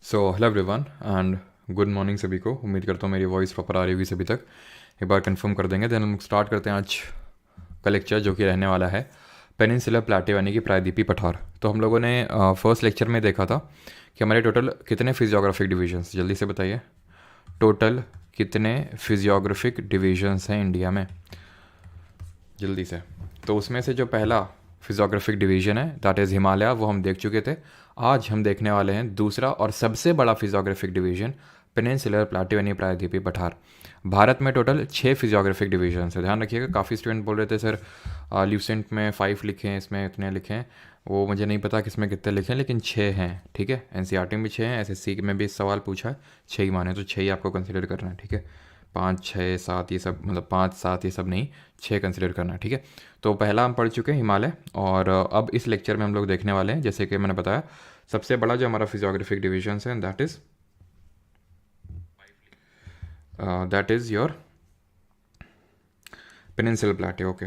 Hello everyone and good morning सभी को। उम्मीद करता हूँ मेरी वॉइस प्रॉपर आ रही होगी सभी तक। एक बार कंफर्म कर देंगे देन हम स्टार्ट करते हैं आज का लेक्चर, जो कि रहने वाला है पेनिनसुलर प्लेटियो यानी कि प्रायद्वीपीय पठार। तो हम लोगों ने फर्स्ट लेक्चर में देखा था कि हमारे टोटल कितने फिजियोग्राफिक डिवीजन्स, जल्दी से बताइए टोटल कितने फिजियोग्राफिक डिवीजन्स हैं इंडिया में, जल्दी से। तो उसमें से जो पहला फिजियोग्राफिक डिवीजन है दैट इज़ हिमालय, वो हम देख चुके थे। आज हम देखने वाले हैं दूसरा और सबसे बड़ा फिजियोग्राफिक डिवीजन पेनिनसुलर प्लेटियो यानी प्रायद्वीपीय पठार। भारत में टोटल 6 फिजियोग्राफिक डिवीजन है, ध्यान रखिएगा। काफ़ी स्टूडेंट बोल रहे थे सर ल्यूसेंट में 5 लिखे हैं, इसमें इतने लिखे हैं। वो मुझे नहीं पता किसमें कितने लिखे हैं, लेकिन 6 हैं, ठीक है। एनसीईआरटी में 6 हैं, एसएससी में भी इस सवाल पूछा है, 6 ही माने, तो 6 ही आपको कंसिडर करना है, ठीक है। 5 6 7 ये सब, मतलब 5 7 ये सब नहीं, 6 कंसिडर करना है, ठीक है। तो पहला हम पढ़ चुके हैं हिमालय, और अब इस लेक्चर में हम लोग देखने वाले हैं, जैसे कि मैंने बताया, सबसे बड़ा जो हमारा फिजियोग्राफिक डिवीजन है that is your peninsular प्लेटियो, okay.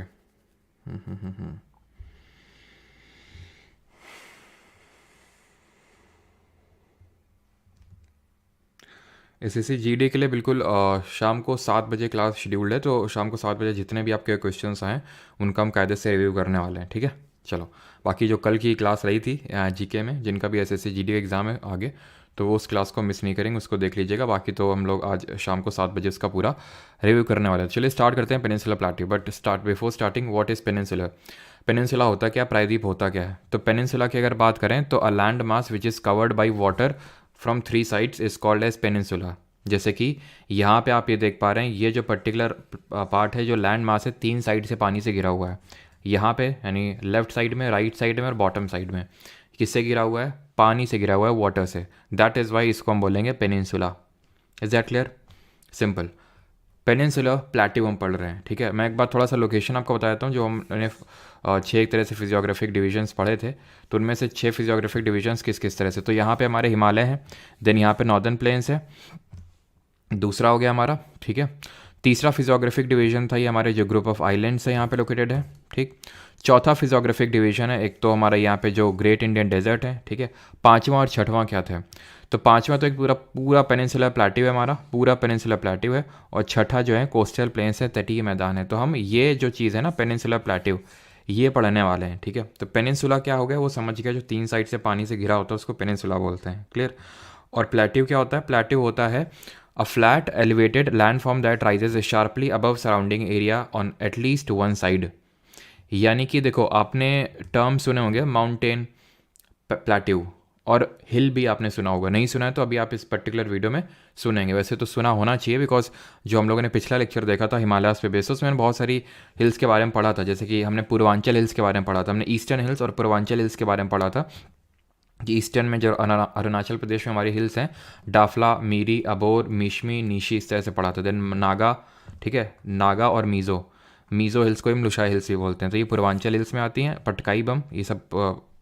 SSC GD के लिए बिल्कुल शाम को 7 बजे क्लास शेड्यूल्ड है, तो शाम को 7 बजे जितने भी आपके क्वेश्चंस आए उनका हम कायदे से रिव्यू करने वाले हैं, ठीक है। चलो, बाकी जो कल की क्लास रही थी जीके में, जिनका भी एसएससी जीडी एग्ज़ाम है आगे, तो वो उस क्लास को मिस नहीं करेंगे, उसको देख लीजिएगा। बाकी तो हम लोग आज शाम को 7 बजे उसका पूरा रिव्यू करने वाले हैं। चलिए स्टार्ट करते हैं peninsular प्लेटियो। But before starting, what is peninsular? Peninsula होता क्या, प्रायद्वीप होता क्या है? तो पेनिनसुला की अगर बात करें तो a land mass which is covered by water from 3 sides is called as peninsula. जैसे कि यहाँ पे आप ये देख पा रहे हैं, ये जो पर्टिकुलर पार्ट है, जो लैंड मास है, 3 साइड से पानी से घिरा हुआ है। यहाँ पे यानी लेफ्ट साइड में, राइट साइड में और बॉटम साइड में किससे घिरा हुआ है? पानी से घिरा हुआ है, वाटर से। दैट इज़ वाई इसको हम बोलेंगे peninsula. Is that clear? Simple. Peninsular प्लेटियो हम पढ़ रहे हैं, ठीक है। मैं एक बार थोड़ा सा लोकेशन आपको बता देता हूँ। जो हमने 6 एक तरह से फिजियोग्राफिक डिवीजन्स पढ़े थे, तो उनमें से 6 फिजियोग्राफिक डिवीजन्स किस किस तरह से, तो यहाँ पे हमारे हिमालय है, देन यहाँ पे नॉर्दर्न प्लेन्स है, दूसरा हो गया हमारा, ठीक है। तीसरा फिजियोग्राफिक डिवीजन था ये हमारे जो ग्रुप ऑफ आइलैंड्स है यहाँ पे लोकेटेड है, ठीक। चौथा फिजियोग्राफिक डिवीजन है एक तो हमारा यहाँ पे जो ग्रेट इंडियन डेजर्ट है, ठीक है। पांचवा और छठवां क्या थे? तो पांचवा तो एक पूरा पूरा पेनिनसुलर प्लेटियो है, हमारा पूरा पेनिनसुलर प्लेटियो है, और छठा जो है कोस्टल प्लेन्स है, तटीय मैदान है। तो हम ये जो चीज़ है ना पेनिनसुलर प्लेटियो, ये पढ़ने वाले हैं, ठीक है। तो पेनिनसुला क्या हो गया, वो समझ गया, जो 3 साइड से पानी से घिरा होता है उसको पेनिनसुला बोलते हैं, क्लियर। और प्लेटियो क्या होता है? प्लेटियो होता है a flat elevated landform that rises sharply above surrounding area on at least one side। यानी कि देखो, आपने टर्म सुने होंगे माउंटेन, प्लेट्यू और हिल भी आपने सुना होगा। नहीं सुना है तो अभी आप इस पर्टिकुलर वीडियो में सुनेंगे। वैसे तो सुना होना चाहिए, बिकॉज जो हम लोगों ने पिछला लेक्चर देखा था हिमालयास पे बेसिस, मैंने बहुत सारी हिल्स के बारे में पढ़ा था। जैसे कि हमने पूर्वांचल हिल्स के बारे में पढ़ा था, हमने ईस्टर्न हिल्स और पूर्वांचल हिल्स के बारे में पढ़ा था। कि ईस्टर्न में जो अरुणाचल प्रदेश में हमारी हिल्स हैं, डाफला, मीरी, अबोर, मीशमी, नीशी, इस तरह से पढ़ा था। देन नागा, ठीक है, नागा और मीज़ो हिल्स को हम लुशा हिल्स भी बोलते हैं। तो ये पूर्वांचल हिल्स में आती हैं। पटकाई बम, ये सब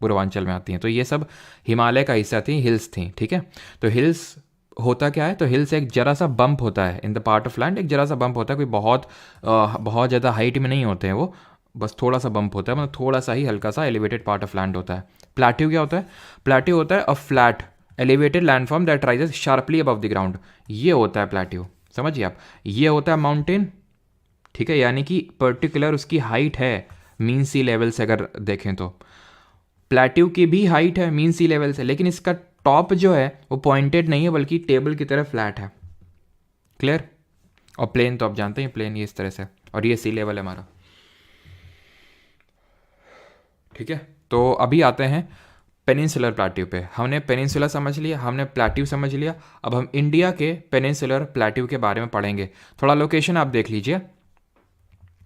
पूर्वांचल में आती हैं। तो ये सब हिमालय का हिस्सा थी, हिल्स थी, ठीक है। तो हिल्स होता क्या है? तो हिल्स एक जरा सा बम्प होता है in the part of land, एक जरा सा बम्प होता है, कोई बहुत ज़्यादा हाइट में नहीं होते हैं वो, बस थोड़ा सा बम्प होता है, मतलब थोड़ा सा ही हल्का सा एलिवेटेड पार्ट ऑफ लैंड होता है। प्लेट्यू क्या होता है? प्लेट्यू होता है a flat elevated landform that rises sharply above the ground, ये होता है प्लेट्यू, समझिए आप। ये होता है माउंटेन, ठीक है, यानी कि पर्टिकुलर उसकी हाइट है मीन सी लेवल से। अगर देखें तो प्लेट्यू की भी हाइट है मीन सी लेवल से, लेकिन इसका टॉप जो है वो पॉइंटेड नहीं है, बल्कि टेबल की तरह फ्लैट है, क्लियर। और प्लेन तो आप जानते हैं, प्लेन ये इस तरह से, और ये सी लेवल है हमारा, ठीक है। तो अभी आते हैं पेनिनसुलर प्लेट्यू पे। हमने पेनिनसुला समझ लिया, हमने प्लेट्यू समझ लिया। अब हम इंडिया के पेनिनसुलर प्लेट्यू के बारे में पढ़ेंगे। थोड़ा लोकेशन आप देख लीजिए।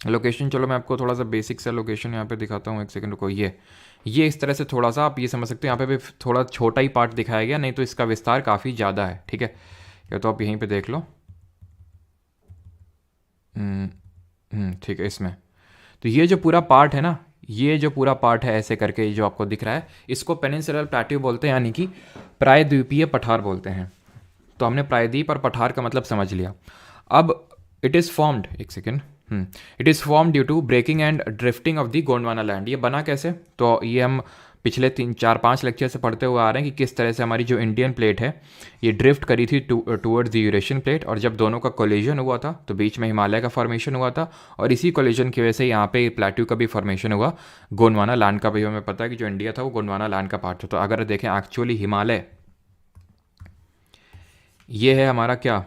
लोकेशन, चलो मैं आपको थोड़ा सा बेसिक सा लोकेशन यहाँ पे दिखाता हूँ, एक सेकंड रुको। ये इस तरह से थोड़ा सा आप ये समझ सकते हो, यहाँ पे भी थोड़ा छोटा ही पार्ट दिखाया गया, नहीं तो इसका विस्तार काफ़ी ज़्यादा है, ठीक है। या तो आप यहीं पर देख लो, ठीक है, इसमें। तो ये जो पूरा पार्ट है ना, ये जो पूरा पार्ट है ऐसे करके जो आपको दिख रहा है, इसको पेनिनसुलर प्लेट्यू बोलते हैं, यानी कि प्रायद्वीपीय पठार बोलते हैं। तो हमने प्रायद्वीप और पठार का मतलब समझ लिया। अब इट इज़ फॉर्म्ड, एक second, it is form due to breaking and drifting of the Gondwana land. ये बना कैसे? तो ये हम पिछले 3 4 5 लेक्चर से पढ़ते हुए आ रहे हैं कि किस तरह से हमारी जो इंडियन प्लेट है ये ड्रिफ्ट करी थी टूवर्ड्स द यूरेशियन प्लेट, और जब दोनों का कोलिजन हुआ था तो बीच में हिमालय का फॉर्मेशन हुआ था, और इसी कोलिजन की वजह से यहाँ पे प्लेट्यू का भी फॉर्मेशन हुआ, गोंडवाना लैंड का भी हमें पता है कि जो इंडिया था वो गोंडवाना लैंड का पार्ट था। तो अगर देखें एक्चुअली हिमालय ये है हमारा क्या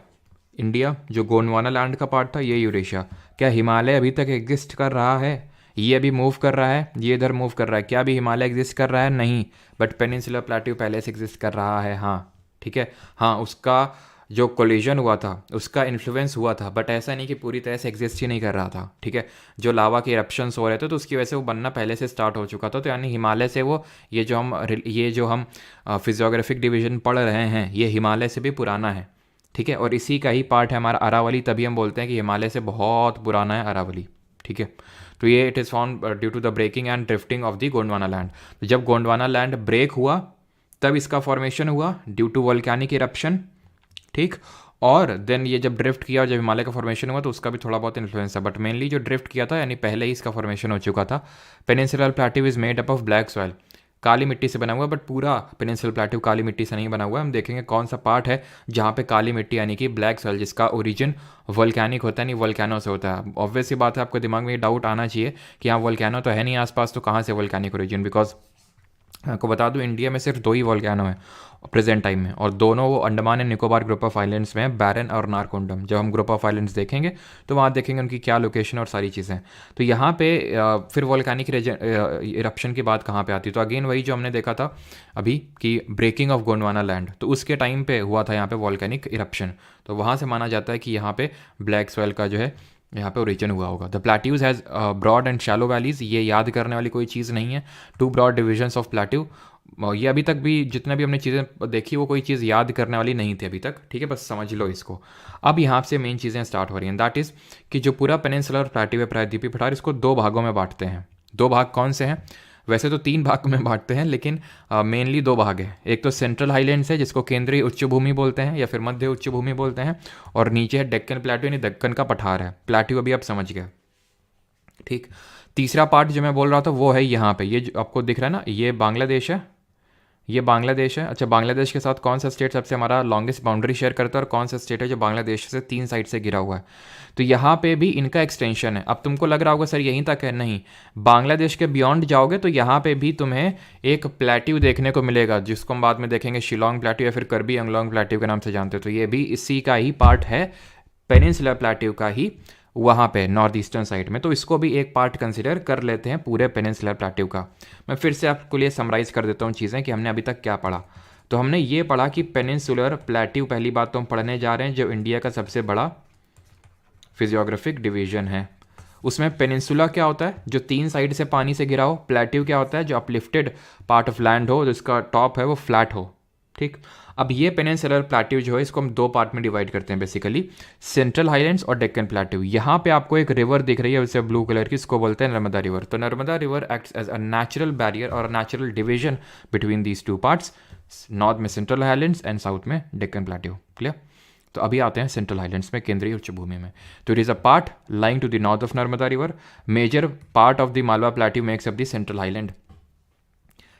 इंडिया, जो गोंडवाना लैंड का पार्ट था ये यूरेशिया। क्या हिमालय अभी तक एग्जिस्ट कर रहा है? ये अभी मूव कर रहा है, ये इधर मूव कर रहा है। क्या अभी हिमालय एग्जिस्ट कर रहा है? नहीं, बट पेनिनसुलर प्लेट्यू पहले से एग्जिस्ट कर रहा है। हाँ ठीक है, हाँ उसका जो कोलिजन हुआ था उसका इन्फ्लुएंस हुआ था, बट ऐसा नहीं कि पूरी तरह से एग्जिस्ट ही नहीं कर रहा था। ठीक है, जो लावा के इरप्शंस हो रहे थे तो उसकी वजह से वो बनना पहले से स्टार्ट हो चुका था। तो यानी हिमालय से वो ये जो हम फिजियोग्राफिक डिवीजन पढ़ रहे हैं ये हिमालय से भी पुराना है। ठीक है, और इसी का ही पार्ट है हमारा अरावली, तभी हम बोलते हैं कि हिमालय से बहुत पुराना है अरावली। ठीक है, तो ये it is found due to the breaking and drifting of the Gondwana land. तो जब गोंडवाना लैंड ब्रेक हुआ तब इसका फॉर्मेशन हुआ ड्यू टू वोल्केनिक इरप्शन। ठीक, और देन ये जब ड्रिफ्ट किया, जब हिमालय का फॉर्मेशन हुआ तो उसका भी थोड़ा बहुत इन्फ्लुएंस है, बट मेनली जो ड्रिफ्ट किया था यानी पहले ही इसका फॉर्मेशन हो चुका था। Peninsular plateau is made up of black soil, काली मिट्टी से बना हुआ है, बट पूरा पेनिनसुलर प्लेट्यू काली मिट्टी से नहीं बना हुआ है। हम देखेंगे कौन सा पार्ट है जहाँ पे काली मिट्टी यानी कि ब्लैक सॉइल, जिसका ओरिजिन वोल्केनिक होता है, नहीं वोल्केनो से होता है। ऑब्वियस सी बात है, आपको दिमाग में ये डाउट आना चाहिए कि यहाँ वोल्केनो तो है नहीं आसपास, तो कहाँ से वोल्केनिक ओरिजिन? बिकॉज आपको बता दूं इंडिया में सिर्फ 2 ही वोल्केनो हैं प्रेजेंट टाइम में, और दोनों वो Andaman and Nicobar group of islands में है, बैरन और नारकोंडम। जब हम ग्रुप ऑफ आइलैंड्स देखेंगे तो वहाँ देखेंगे उनकी क्या लोकेशन और सारी चीज़ें। तो यहाँ पे फिर वोल्केनिक इरप्शन की बात कहाँ पे आती है? तो अगेन वही जो हमने देखा था अभी कि ब्रेकिंग ऑफ गोंडवाना लैंड, तो उसके टाइम पे हुआ था यहाँ पे वोल्केनिक इरप्शन। तो वहाँ से माना जाता है कि यहाँ पे ब्लैक सॉइल का जो है यहाँ पे ओरिजिन हुआ होगा। The plateaus has broad and shallow valleys, ये याद करने वाली कोई चीज़ नहीं है। 2 ब्रॉड डिविजन्स ऑफ प्लेट्यू, ये अभी तक भी जितना भी हमने चीज़ें देखी वो कोई चीज़ याद करने वाली नहीं थी अभी तक। ठीक है, बस समझ लो इसको। अब यहाँ से मेन चीज़ें स्टार्ट हो रही हैं, दैट इज़ कि जो पूरा पेनिनसुलर प्लेट्यू है प्रायद्वीपीय पठार, इसको 2 भागों में बांटते हैं। 2 भाग कौन से हैं? वैसे तो 3 भाग में बांटते हैं, लेकिन मेनली 2 भाग हैं। एक तो सेंट्रल हाईलैंड्स है जिसको केंद्रीय उच्च भूमि बोलते हैं या फिर मध्य उच्च भूमि बोलते हैं, और नीचे है डेक्कन प्लेट्यू यानी दक्कन का पठार है। प्लेट्यू अभी आप समझ गए। ठीक, तीसरा पार्ट जो मैं बोल रहा था वो है यहाँ पे, ये जो आपको दिख रहा है ना, ये बांग्लादेश है, ये बांग्लादेश है। अच्छा, बांग्लादेश के साथ कौन सा स्टेट सबसे हमारा लॉन्गेस्ट बाउंड्री शेयर करता है और कौन सा स्टेट है जो बांग्लादेश से 3 साइड से घिरा हुआ है? तो यहाँ पे भी इनका एक्सटेंशन है। अब तुमको लग रहा होगा सर यहीं तक है, नहीं, बांग्लादेश के बियॉन्ड जाओगे तो यहाँ पे भी तुम्हें एक प्लेट्यू देखने को मिलेगा, जिसको हम बाद में देखेंगे शिलोंग प्लेट्यू या फिर करबी अंगलोंग प्लेट्यू के नाम से जानते हो। तो ये भी इसी का ही पार्ट है, पेनिनसुलर प्लेट्यू का ही, वहाँ पे नॉर्थ ईस्टर्न साइड में। तो इसको भी एक पार्ट कंसिडर कर लेते हैं पूरे पेनिनसुलर प्लेट्यू का। मैं फिर से आपके लिए समराइज़ कर देता हूँ चीज़ें कि हमने अभी तक क्या पढ़ा। तो हमने ये पढ़ा कि पेनिनसुलर प्लेट्यू, पहली बात तो हम पढ़ने जा रहे हैं जो इंडिया का सबसे बड़ा फिजियोग्राफिक डिवीजन है। उसमें पेनिनसुला क्या होता है? जो 3 साइड से पानी से घिरा हो। प्लेट्यू क्या होता है? जो अपलिफ्टेड पार्ट ऑफ लैंड हो, जिसका टॉप है वो फ्लैट हो। ठीक, अब ये पेनिनसुलर प्लेट्यू जो है इसको हम 2 पार्ट में डिवाइड करते हैं बेसिकली, सेंट्रल हाईलैंड्स और डेक्कन प्लेट्यू। यहाँ पे आपको एक रिवर दिख रही है वैसे ब्लू कलर की, इसको बोलते हैं नर्मदा रिवर। तो Narmada river acts as a natural barrier और natural division between these 2 parts, north में सेंट्रल हाईलैंड्स एंड साउथ में डेक्कन प्लेट्यू। क्लियर? तो अभी आते हैं सेंट्रल हाईलैंड्स में, केंद्रीय उच्च भूमि में। तो it is a part lying to the north of Narmada river. Major part of the Malwa plateau makes up the central highland,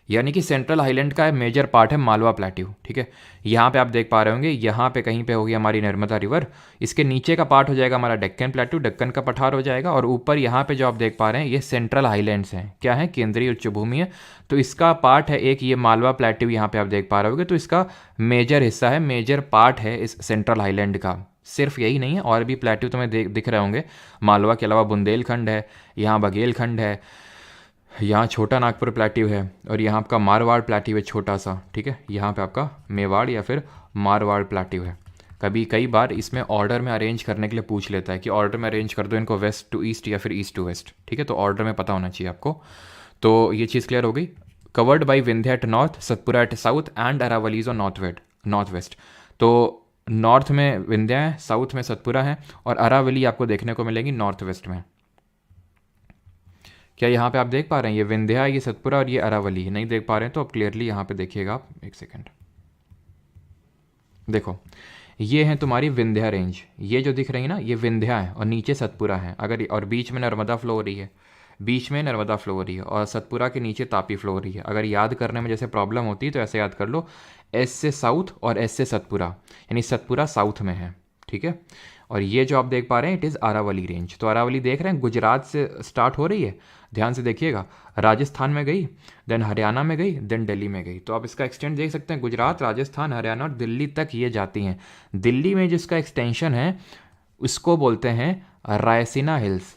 यानी कि सेंट्रल हाईलैंड का मेजर पार्ट है मालवा प्लेट्यू। ठीक है, यहाँ पे आप देख पा रहे होंगे, यहाँ पे कहीं पे होगी हमारी नर्मदा रिवर, इसके नीचे का पार्ट हो जाएगा हमारा डेक्कन प्लेट्यू, डेक्कन का पठार हो जाएगा, और ऊपर यहाँ पे जो आप देख पा रहे हैं ये सेंट्रल हाईलैंड्स हैं। क्या है? केंद्रीय उच्च भूमि है। तो इसका पार्ट है एक ये मालवा प्लेट्यू, यहाँ पे आप देख पा रहे होगे। तो इसका मेजर हिस्सा है, मेजर पार्ट है इस सेंट्रल हाईलैंड का। सिर्फ यही नहीं है, और भी प्लेट्यू तुम्हें दिख रहे होंगे मालवा के अलावा। बुंदेलखंड है, यहाँ बघेलखंड है, यहाँ छोटा नागपुर प्लेट्यू है, और यहाँ आपका मारवाड़ प्लेट्यू है छोटा सा। ठीक है, यहाँ पे आपका मेवाड़ या फिर मारवाड़ प्लेट्यू है। कई बार इसमें ऑर्डर में अरेंज करने के लिए पूछ लेता है कि ऑर्डर में अरेंज कर दो इनको, वेस्ट टू ईस्ट या फिर ईस्ट टू वेस्ट। ठीक है, तो ऑर्डर में पता होना चाहिए आपको। तो ये चीज़ क्लियर हो गई। Covered by Vindhya at north, Satpura at south and Aravallis on north west. तो नॉर्थ में विंध्या है, साउथ में सतपुरा है, और अरावली आपको देखने को मिलेगी नॉर्थ वेस्ट में। क्या यहाँ पे आप देख पा रहे हैं? ये विंध्या, ये सतपुरा और ये अरावली। नहीं देख पा रहे हैं तो अब क्लियरली यहाँ पे देखिएगा आप, एक सेकेंड। देखो, ये है तुम्हारी विंध्या रेंज, ये जो दिख रही है ना ये विंध्या है, और नीचे सतपुरा है, अगर और बीच में नर्मदा फ्लो हो रही है। बीच में नर्मदा फ्लो हो रही है और सतपुरा के नीचे तापी फ्लो हो रही है। अगर याद करने में जैसे प्रॉब्लम होती है तो ऐसे याद कर लो, एस से साउथ और एस से सतपुरा, यानी सतपुरा साउथ में है, ठीक है। और ये जो आप देख पा रहे हैं इट इज़ अरावली रेंज। तो अरावली देख रहे हैं गुजरात से स्टार्ट हो रही है, ध्यान से देखिएगा, राजस्थान में गई, देन हरियाणा में गई, देन दिल्ली में गई। तो आप इसका एक्सटेंड देख सकते हैं, गुजरात, राजस्थान, हरियाणा और दिल्ली तक ये जाती हैं। दिल्ली में जिसका एक्सटेंशन है उसको बोलते हैं रायसीना हिल्स,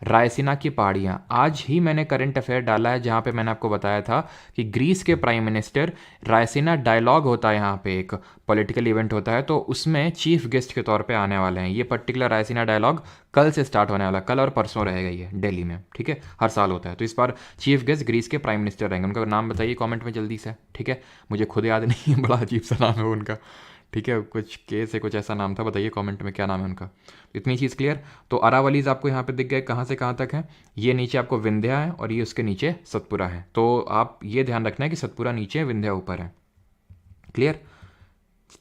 रायसीना की पहाड़ियाँ। आज ही मैंने करंट अफेयर डाला है जहाँ पे मैंने आपको बताया था कि ग्रीस के प्राइम मिनिस्टर, रायसीना डायलॉग होता है यहाँ पे, एक पॉलिटिकल इवेंट होता है, तो उसमें चीफ गेस्ट के तौर पे आने वाले हैं। ये पर्टिकुलर रायसीना डायलॉग कल से स्टार्ट होने वाला, कल और परसों रहेगा ये दिल्ली में, ठीक है, हर साल होता है। तो इस बार चीफ गेस्ट ग्रीस के प्राइम मिनिस्टर रहेंगे। उनका नाम बताइए कॉमेंट में जल्दी से, ठीक है, मुझे खुद याद नहीं है, बड़ा अजीब सा नाम है उनका, ठीक है, कुछ के से कुछ ऐसा नाम था, बताइए कमेंट में क्या नाम है उनका। इतनी चीज़ क्लियर। तो अरावलीज आपको यहाँ पे दिख गए, कहाँ से कहाँ तक है। ये नीचे आपको विंध्या है और ये उसके नीचे सतपुरा है। तो आप ये ध्यान रखना है कि सतपुरा नीचे है, विंध्या ऊपर है। क्लियर,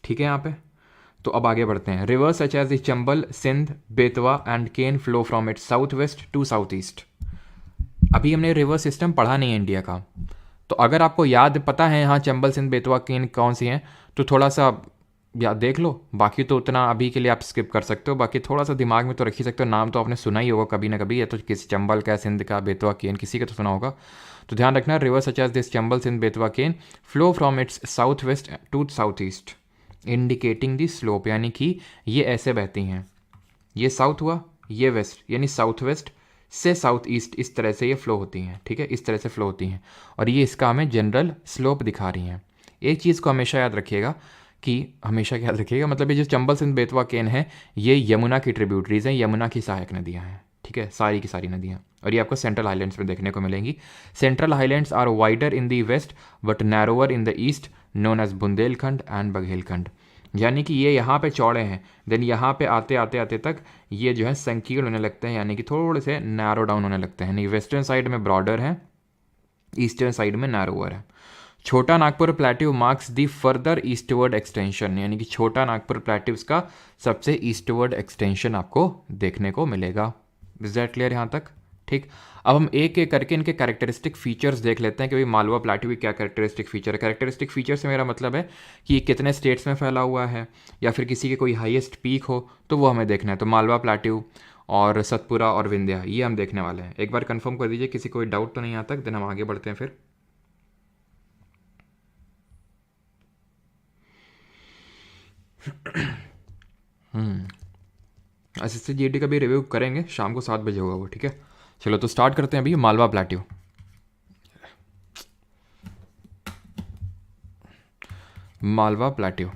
ठीक है यहाँ पे। तो अब आगे बढ़ते हैं। Rivers such as the Chambal, Sindh, Betwa and Ken flow from it south west to south east. अभी हमने रिवर्स सिस्टम पढ़ा नहीं है इंडिया का, तो अगर आपको याद पता है हाँ चंबल, सिंध, बेतवा, केन कौन सी हैं, तो थोड़ा सा या देख लो, बाकी तो उतना अभी के लिए आप स्किप कर सकते हो। बाकी थोड़ा सा दिमाग में तो रख ही सकते हो, नाम तो आपने सुना ही होगा कभी ना कभी, या तो किसी चंबल का, सिंध का, बेतवा, केन, किसी का तो सुना होगा। तो ध्यान रखना, river such as this Chambal, Sindh, Betwa, Ken flow from its south west to south east indicating the slope, यानी कि ये ऐसे बहती हैं, ये साउथ हुआ, ये वेस्ट, यानी साउथ वेस्ट से साउथ ईस्ट, इस तरह से ये फ्लो होती हैं, ठीक है, इस तरह से फ्लो होती हैं। और ये इसका हमें जनरल स्लोप दिखा रही हैं। एक चीज़ को हमेशा याद रखिएगा कि हमेशा याद रखिएगा, मतलब ये जो चंबल, सिंध, बेतवा, केन है, ये यमुना की ट्रिब्यूटरीज हैं, यमुना की सहायक नदियाँ हैं, ठीक है, सारी की सारी नदियाँ। और ये आपको सेंट्रल हाईलैंड्स में देखने को मिलेंगी। Central highlands are wider in the west but narrower in the east, known as Bundelkhand and Baghelkhand. यानी कि ये यहाँ पे चौड़े हैं, देन यहाँ पे आते आते आते तक ये जो है संकीर्ण होने लगते हैं, यानी कि थोड़े से नैरो डाउन होने लगते हैं। यानी वेस्टर्न साइड में ब्रॉडर है, ईस्टर्न साइड में नैरोअर है। छोटा नागपुर प्लेट्यू मार्क्स दी फर्दर ईस्टवर्ड एक्सटेंशन, यानी कि छोटा नागपुर प्लेट्यूज का सबसे ईस्टवर्ड एक्सटेंशन आपको देखने को मिलेगा। इज दैट क्लियर यहाँ तक? ठीक, अब हम एक एक करके इनके कैरेक्टरिस्टिक फीचर्स देख लेते हैं कि भाई मालवा प्लेट्यू की क्या कैरेक्टरिस्टिक फीचर है। कैरेक्टरिस्टिक फीचर से मेरा मतलब है कि ये कितने स्टेट्स में फैला हुआ है, या फिर किसी के कोई हाईएस्ट पीक हो तो वो हमें देखना है। तो मालवा प्लेट्यू और सतपुरा और विंध्या ये हम देखने वाले हैं। एक बार कंफर्म कर दीजिए, किसी कोई डाउट तो नहीं यहाँ तक, देन हम आगे बढ़ते हैं फिर। एसएससी जीडी का भी रिव्यू करेंगे, शाम को 7 बजे होगा वो, ठीक है। चलो तो स्टार्ट करते हैं अभी मालवा प्लेट्यू। मालवा प्लेट्यू,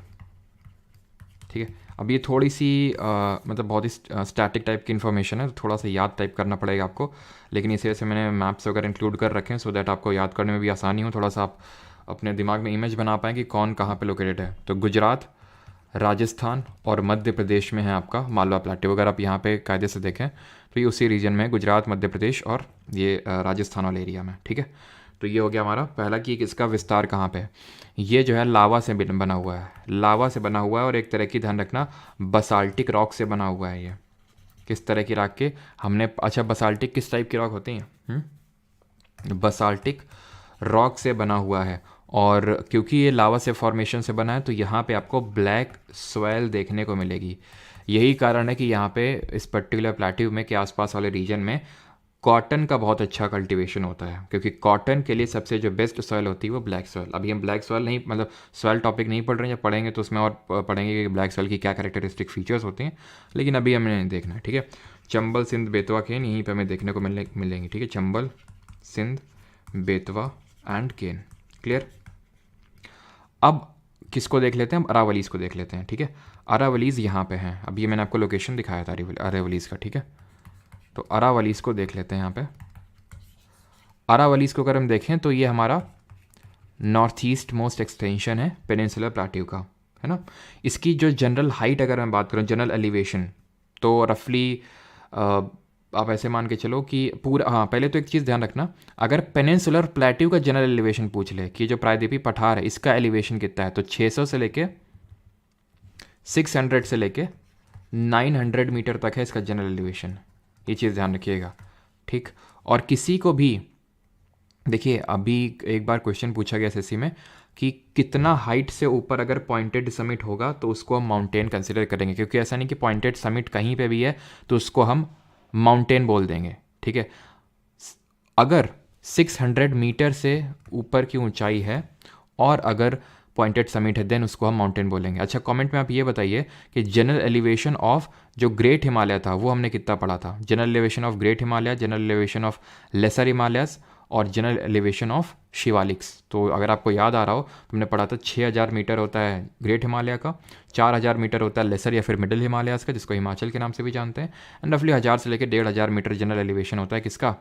ठीक है। अब ये थोड़ी सी मतलब बहुत ही स्टैटिक टाइप की इन्फॉर्मेशन है, तो थोड़ा सा याद टाइप करना पड़ेगा आपको, लेकिन इसी वजह से मैंने मैप्स वगैरह इंक्लूड कर रखे हैं सो दैट आपको याद करने में भी आसानी हो, थोड़ा सा आप अपने दिमाग में इमेज बना पाएँ कि कौन कहाँ पे लोकेटेड है। तो गुजरात, राजस्थान और मध्य प्रदेश में है आपका मालवा प्लेट्यू। अगर आप यहाँ पे कायदे से देखें तो ये उसी रीजन में है, गुजरात, मध्य प्रदेश और ये राजस्थान वाले एरिया में, ठीक है। तो ये हो गया हमारा पहला कि इसका विस्तार कहाँ पे है। ये जो है लावा से बना हुआ है, लावा से बना हुआ है, और एक तरह की ध्यान रखना बसाल्टिक रॉक से बना हुआ है। ये किस तरह की रॉक के हमने, अच्छा बसाल्टिक किस टाइप की रॉक होती हैं? बसाल्टिक रॉक से बना हुआ है, और क्योंकि ये लावा से फॉर्मेशन से बना है तो यहाँ पे आपको ब्लैक सॉइल देखने को मिलेगी। यही कारण है कि यहाँ पे इस पर्टिकुलर प्लेट्यू में के आसपास वाले रीजन में कॉटन का बहुत अच्छा कल्टीवेशन होता है, क्योंकि कॉटन के लिए सबसे जो बेस्ट सॉइल होती है वो ब्लैक सॉइल। अभी हम ब्लैक सॉइल नहीं, मतलब सॉइल टॉपिक नहीं पढ़ रहे हैं, जब पढ़ेंगे तो उसमें और पढ़ेंगे कि ब्लैक सॉइल की क्या कैरेक्टरिस्टिक फीचर्स होते हैं, लेकिन अभी हमें नहीं देखना है, ठीक है। चंबल, सिंध, बेतवा, केन यहीं पर हमें देखने को मिलेंगे, ठीक है। Chambal, Sindh, Betwa and Ken, clear. अब किसको देख लेते हैं, हम अरावलीज़ को देख लेते हैं, ठीक है। अरावलीज़ यहाँ पे हैं, अब ये मैंने आपको लोकेशन दिखाया था अरावलीज़ का, ठीक है। तो अरावलीज़ को देख लेते हैं यहाँ पे। अरावलीज़ को अगर हम देखें तो ये हमारा नॉर्थ ईस्ट मोस्ट एक्सटेंशन है पेनिनसुलर प्लेट्यू का, है ना। इसकी जो जनरल हाइट अगर मैं बात करूँ, जनरल एलिवेशन, तो रफली आप ऐसे मान के चलो कि पूरा, हाँ पहले तो एक चीज़ ध्यान रखना, अगर पेनिनसुलर प्लेट्यू का जनरल एलिवेशन पूछ ले कि जो प्रायद्वीपीय पठार है इसका एलिवेशन कितना है, तो 600 से लेके 600 से लेके 900 मीटर तक है इसका जनरल एलिवेशन। ये चीज़ ध्यान रखिएगा, ठीक। और किसी को भी देखिए, अभी एक बार क्वेश्चन पूछा गया एसएससी में कि कितना हाइट से ऊपर अगर पॉइंटेड समिट होगा तो उसको हम माउंटेन कंसिडर करेंगे, क्योंकि ऐसा नहीं कि पॉइंटेड समिट कहीं पे भी है तो उसको हम माउंटेन बोल देंगे, ठीक है। अगर 600 मीटर से ऊपर की ऊंचाई है और अगर पॉइंटेड समिट है देन उसको हम माउंटेन बोलेंगे। अच्छा, कमेंट में आप ये बताइए कि जनरल एलिवेशन ऑफ जो ग्रेट हिमालय था वो हमने कितना पढ़ा था? General elevation of great Himalaya, general elevation of lesser Himalayas और जनरल एलिवेशन ऑफ शिवालिक्स। तो अगर आपको याद आ रहा हो तो हमने पढ़ा था 6000 मीटर होता है ग्रेट हिमालय का, 4000 मीटर होता है लेसर या फिर मिडिल हिमालयस का, जिसको हिमाचल के नाम से भी जानते हैं, एंड रफली 1000 से लेकर 1500 मीटर जनरल एलिवेशन होता है किसका?